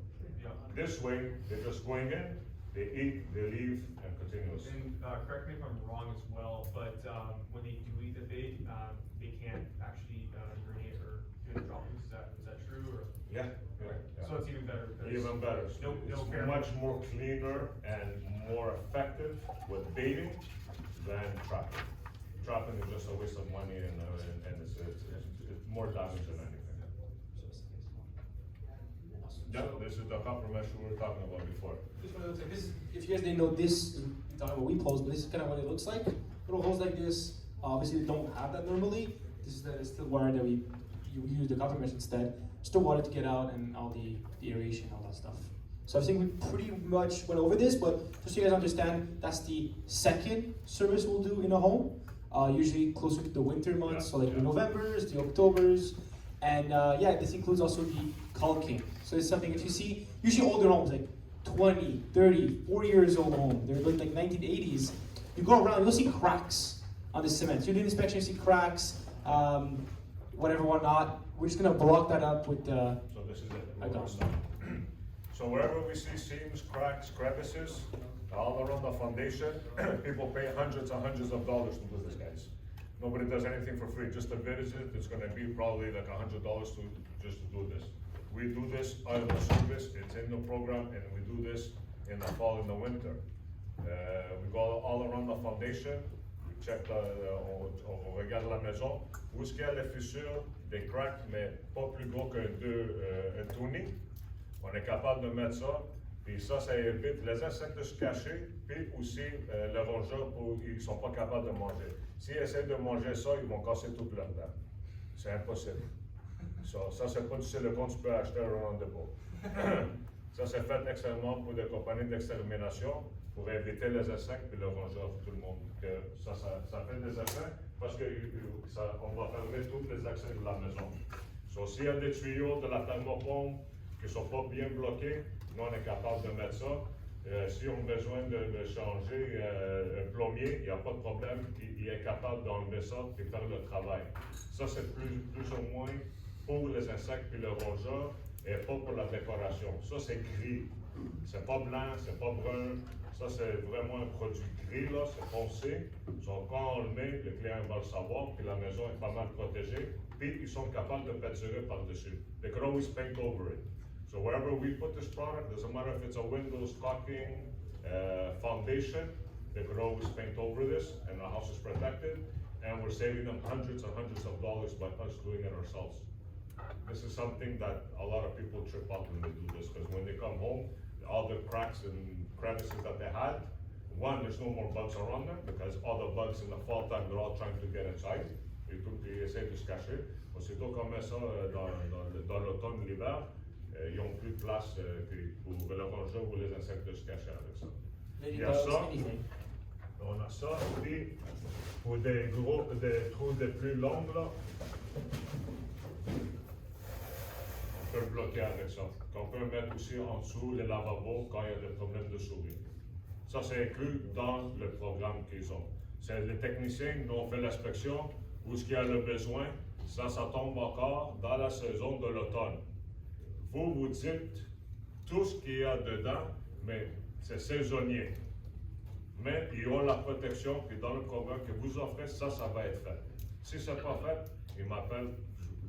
This way, they're just going in, they eat, they leave, and continues. And correct me if I'm wrong as well, but when they do eat the bait, they can't actually urinate or do the droppings. Is that true? Or? Yeah. So it's even better. Even better. No It's pheromone. much more cleaner and more effective with baiting than trapping. Trapping is just a waste of money and it's more damage than anything. Yeah, this is the compromise we were talking about before. This one looks like this. If you guys didn't know this, you're talking about weep holes, but this is kind of what it looks like. Little holes like this. Obviously, they don't have that normally. This is the distilled water that you use the copper mesh instead. Still water to get out and all the aeration, all that stuff. So I think we pretty much went over this, but just so you guys understand, that's the second service we'll do in a home. Usually closer to the winter months, so like the Novembers, the Octobers, and yeah, this includes also the caulking. So it's something, if you see, usually older homes, like 20, 30, 40 years old home, they're like 1980s, you go around, you'll see cracks on the cement. So you do an inspection, you see cracks, whatever, whatnot. We're just gonna block that up with the. So this is it. I got it. So wherever we see seams, cracks, crevices, all around the foundation, people pay hundreds and hundreds of dollars to do this, guys. Nobody does anything for free. Just a visit, it's gonna be probably like $100 to just to do this. We do this out of the service, it's in the program, and we do this in the fall and the winter. We go all around the foundation, we check on regarde la maison. Où est-ce qu'il y a les fissures, des cracks, mais pas plus gros qu'un toonie. On est capable de mettre ça, puis ça évite les insectes de se cacher, puis aussi les rongeurs, ils ne sont pas capables de manger. S'ils essaient de manger ça, ils vont casser toutes leurs dents. C'est impossible. Ça c'est pas du silicone que tu peux acheter à Roland Depot. Ça c'est fait extrêmement pour des compagnies d'extermination, pour éviter les insectes et les rongeurs, tout le monde. Que ça fait des effets parce que on va fermer tous les accès de la maison. S'il y a des tuyaux de la thermopompe qui ne sont pas bien bloqués, nous on est capable de mettre ça. Si on a besoin de changer un plombier, il n'y a pas de problème, il est capable d'enlever ça et faire le travail. Ça c'est plus ou moins pour les insectes et les rongeurs et pas pour la décoration. Ça c'est gris, c'est pas blanc, c'est pas brun. Ça, c'est vraiment un produit gris, là, c'est foncé. Donc, quand on le met, le client va le savoir, puis la maison est pas mal protégée, puis ils sont capables de peinturer par-dessus. They can always paint over it. So, wherever we put this product, doesn't matter if it's a windows, caulking, foundation, they could always paint over this, and the house is protected, and we're saving them hundreds and hundreds of dollars by us doing it ourselves. This is something that a lot of people trip up when they do this, because when they come home, all the cracks and crevices that they had, one, there's no more bugs around them because all the bugs in the fall time, they're all trying to get inside. Ils essaient de se cacher. Aussitôt qu'on met ça dans l'automne, l'hiver, ils n'ont plus de place pour le rongeur ou les insectes de se cacher avec ça. Il y a ça. On a ça, puis pour des trous des plus longs, là, on peut le bloquer avec ça. On peut mettre aussi en dessous les lavabos quand il y a des problèmes de souris. Ça, c'est inclus dans le programme qu'ils ont. C'est les techniciens, nous on fait l'inspection, où ce qu'il y a le besoin, ça tombe encore dans la saison de l'automne. Vous dites tout ce qu'il y a dedans, mais c'est saisonnier. Mais ils ont la protection, puis dans le programme que vous offrez, ça va être fait. Si c'est pas fait, ils m'appellent,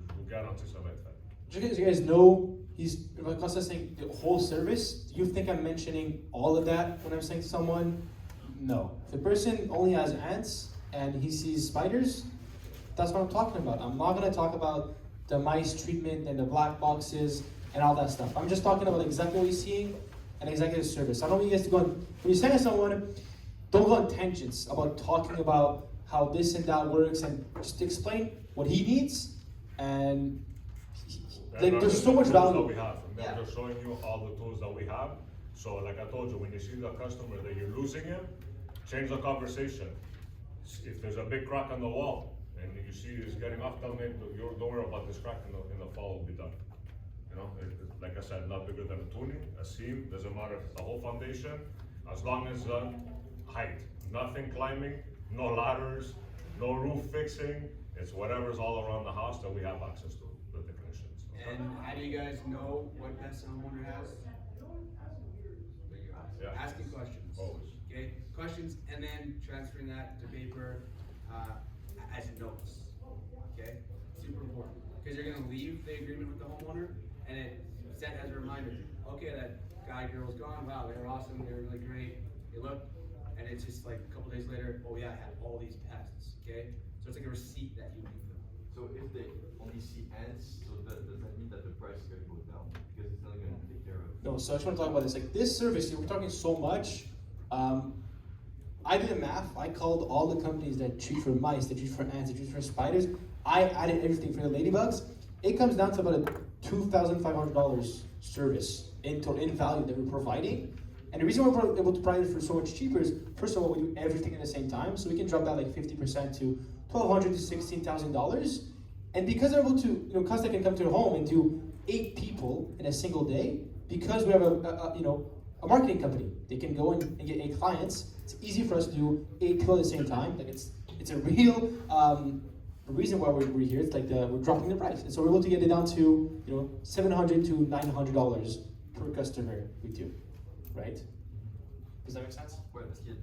je vous garantis que ça va être fait. Do you guys know he's Costa saying the whole service? Do you think I'm mentioning all of that when I'm saying to someone? No. If the person only has ants and he sees spiders, that's what I'm talking about. I'm not going to talk about the mice treatment and the black boxes and all that stuff. I'm just talking about exactly what he's seeing and exactly the service. I don't want you guys to go on, when you're saying to someone, don't go on tangents about talking about how this and that works, and just explain what he needs. And like, there's so much value. We have. I'm just showing you all the tools that we have. So, like I told you, when you see the customer that you're losing him, change the conversation. If there's a big crack on the wall and you see he's getting off, tell me, don't worry about this crack in the fall will be done. You know, like I said, not bigger than a tuning, a seam, doesn't matter if it's the whole foundation, as long as height, nothing climbing, no ladders, no roof fixing, it's whatever's all around the house that we have access to, the technicians. Okay? And how do you guys know what pest the homeowner has? Yeah. Asking questions. Always. Okay, questions, and then transferring that to paper as notes. Okay, super important, because you're gonna leave the agreement with the homeowner, and it set as a reminder. Okay, that guy, girl's gone. Wow, they were awesome. They were really great. They look, and it's just like a couple days later. Oh yeah, I had all these pests. Okay, so it's like a receipt that you leave them. So if they only see ants, so does that mean that the price is going to go down because it's not going to take care of? No, so I just want to talk about this. Like this service, we're talking so much. I did the math. I called all the companies that treat for mice, that treat for ants, that treat for spiders. I added everything for the ladybugs. It comes down to about a $2,500 service in value that we're providing. And the reason why we're able to provide it for so much cheaper is, first of all, we do everything at the same time, so we can drop that like 50% to $1,200 to $16,000. And because they're able to, Costa can come to their home and do 8 people in a single day, because we have a marketing company. They can go in and get 8 clients. It's easy for us to do 8 people at the same time. Like it's a real reason why we're here. It's like we're dropping the price, and so we're able to get it down to $700 to $900 per customer we do, right? Does that make sense? Ouais, parce qu'ils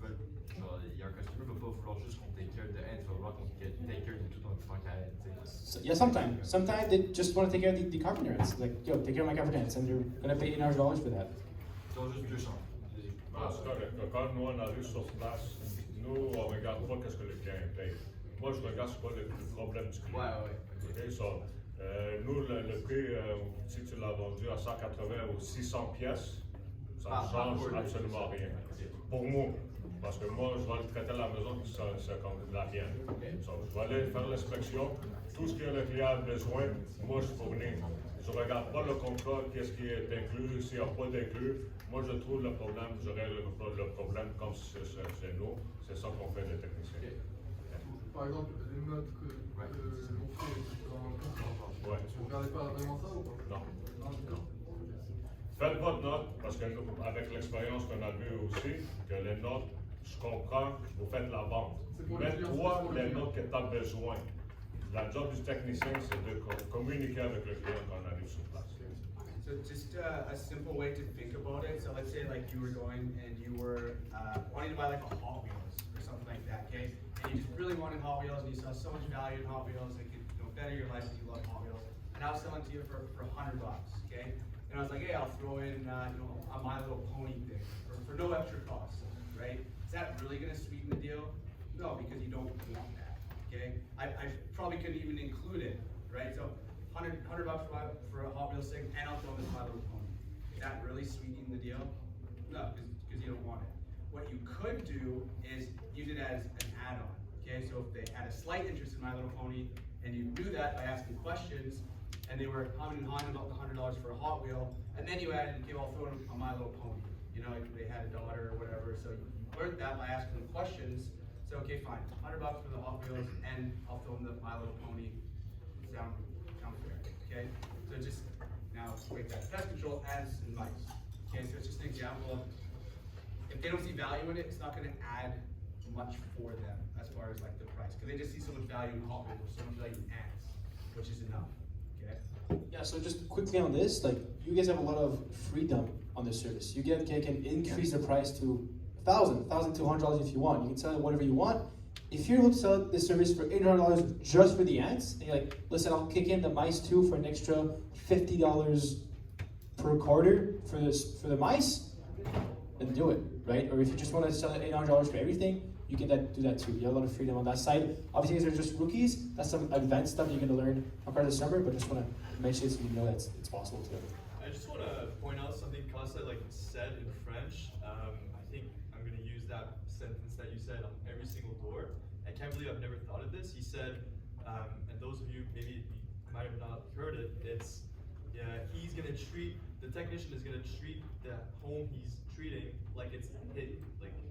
veulent, genre, il y a un customer qui va pas vouloir juste qu'on take care de ants, il va vouloir qu'on take care de tout en tant qu'à So, yeah, sometimes they just want to take care of the carpenter ants. Like, yo, take care of my carpenter ants, and they're gonna pay $800 for that. Ils ont juste 200. Non, c'est correct. Quand nous on arrive sur place, nous on regarde pas qu'est-ce que le client paye. Moi je regarde c'est quoi le problème du client. Ouais. Okay, so, nous le prix, si tu l'as vendu à 180 ou 600 pièces, ça ne change absolument rien. Pour moi. Parce que moi, je vais le traiter à la maison, c'est comme la mienne. So, je vais aller faire l'inspection. Tout ce que le client a besoin, moi, je fournis. Je ne regarde pas le contrat, qu'est-ce qui est inclus, s'il n'y a pas d'inclus. Moi, je trouve le problème, je règle le problème comme c'est chez nous. C'est ça qu'on fait les techniciens. Par exemple, les notes que l'on fait dans le contrat. Ouais. Vous ne regardez pas vraiment ça ou pas? Non. Faites votre note, parce que nous, avec l'expérience qu'on a vue aussi, que les notes, je comprends, vous faites la vente. Mets-toi les notes que tu as besoin. La job du technicien, c'est de communiquer avec le client quand on arrive sur place. So just a simple way to think about it. So let's say like you were going and you were wanting to buy like a Hot Wheels or something like that, okay? And you just really wanted Hot Wheels and you saw so much value in Hot Wheels that could better your life if you love Hot Wheels. And I was selling to you for $100, okay? And I was like, hey, I'll throw in a My Little Pony thing for no extra cost, right? Is that really gonna sweeten the deal? No, because you don't want that, okay? I probably couldn't even include it, right? So $100 for a Hot Wheels thing, and I'll throw in this My Little Pony. Is that really sweetening the deal? No, because you don't want it. What you could do is use it as an add-on, okay? So if they had a slight interest in My Little Pony, and you do that by asking questions, and they were humming and hawing about the $100 for a Hot Wheel, and then you added, okay, well, I'll throw in a My Little Pony. you know, like they had a daughter or whatever, so you learned that by asking them questions. So okay, fine, $100 for the Hot Wheels, and I'll film the My Little Pony sound fair, okay? So just now equate that to pest control as in mice. Okay, so it's just an example of, if they don't see value in it, it's not gonna add much for them as far as like the price, because they just see so much value in Hot Wheels, so much value in ants, which is enough, okay? Yeah, so just quickly on this, like you guys have a lot of freedom on the service. You can increase the price to $1,200 if you want. You can sell it whatever you want. If you're able to sell this service for $800 just for the ants, and you're like, listen, I'll kick in the mice too for an extra $50 per quarter for the mice, then do it, right? Or if you just want to sell it $800 for everything, you can do that too. You have a lot of freedom on that side. Obviously, these are just rookies. That's some advanced stuff you're going to learn across the summer, but just want to mention it so you know that it's possible too. I just want to point out something Costa said in French. I think I'm going to use that sentence that you said on every single door. I can't believe I've never thought of this. He said, and those of you maybe might have not heard it, it's, yeah, he's going to treat, the technician is going to treat the home he's treating like it's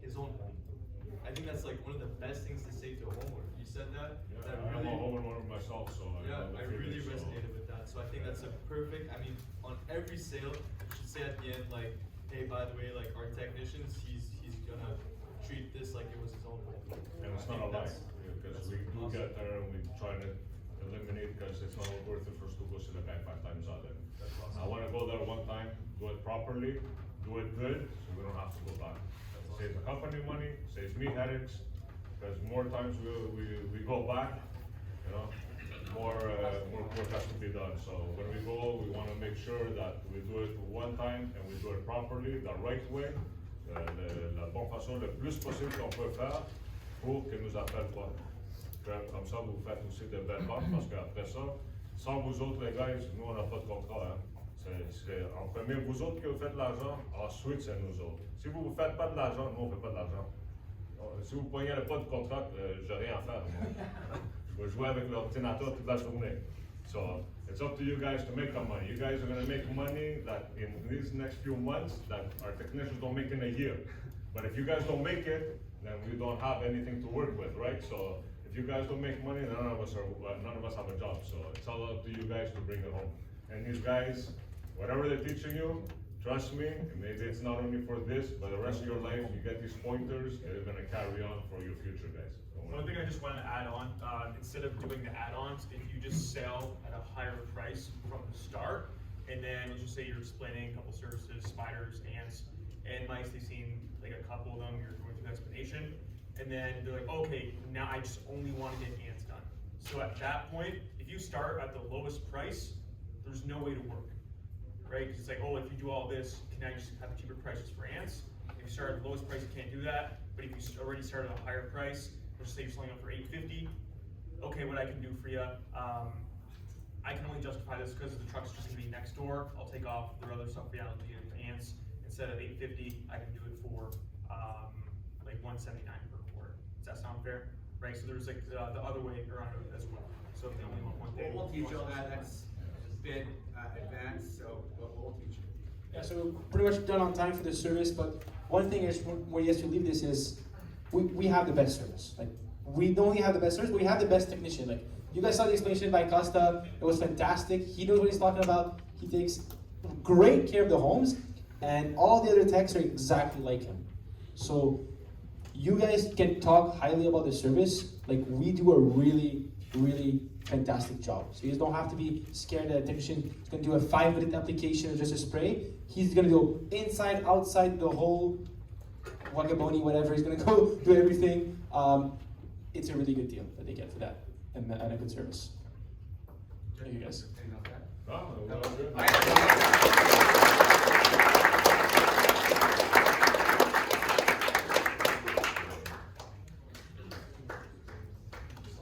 his own home. I think that's one of the best things to say to a homeowner. You said that. Yeah, that I'm really, a homeowner myself, so I really resonated with that. So I think that's a perfect, I mean, on every sale, you should say at the end, hey, by the way, our technicians, he's gonna treat this like it was his own home. And it's not a lie, because we do get there and we try to eliminate, because it's not worth it for us to go see the guy 5 times out there. I wanna go there one time, do it properly, do it good, so we don't have to go back. Saves the company money, saves me headaches, because more times we go back, you know, more work has to be done. So when we go, we want to make sure that we do it one time and we do it properly, the right way, la bonne façon, le plus possible qu'on peut faire pour qu'ils nous appellent pas. Comme ça, vous faites aussi de belles ventes, parce qu'après ça, sans vous autres les gars, nous on n'a pas de contrat. Hein. C'est en premier vous autres que vous faites l'argent, ensuite c'est nous autres. Si vous ne faites pas de l'argent, nous on ne fait pas de l'argent. Si vous ne poignez pas de contrat, je n'ai rien à faire. Je vais jouer avec l'ordinateur toute la journée. So it's up to you guys to make the money. You guys are going to make money that in these next few months that our technicians don't make in a year. But if you guys don't make it, then we don't have anything to work with, right? So if you guys don't make money, none of us have a job. So it's all up to you guys to bring it home. And these guys, whatever they're teaching you, trust me, maybe it's not only for this, but the rest of your life, you get these pointers, they're gonna carry on for your future, guys. One thing I just wanted to add on, instead of doing the add-ons, if you just sell at a higher price from the start, and then let's just say you're explaining a couple services, spiders, ants, and mice, they've seen a couple of them, you're going through the explanation, and then they're like, okay, now I just only want to get ants done. So at that point, if you start at the lowest price, there's no way to work, right? Because it's like, oh, if you do all this, can I just have cheaper prices for ants? If you start at the lowest price, you can't do that. But if you already start at a higher price, let's say you're selling them for $850. Okay, what I can do for you, I can only justify this because the truck's just gonna be next door. I'll take off the other stuff for ants. Instead of $850, I can do it for $179 per quarter. Does that sound fair? Right. So there's the other way around it as well. So if they only want one thing, We'll teach all that. That's a bit advanced, so we'll teach you. Yeah, so we're pretty much done on time for the service, but one thing is, when you guys leave this is, we have the best service. We don't only have the best service, but we have the best technician. You guys saw the explanation by Costa, it was fantastic. He knows what he's talking about. He takes great care of the homes, and all the other techs are exactly like him. So you guys can talk highly about the service. We do a really, really fantastic job. So you guys don't have to be scared that a technician is going to do a 5-minute application or just a spray. He's going to go inside, outside the whole Wagaboni, whatever. He's going to go do everything. It's a really good deal that they get for that and a good service. Thank you guys. Oh, well, good.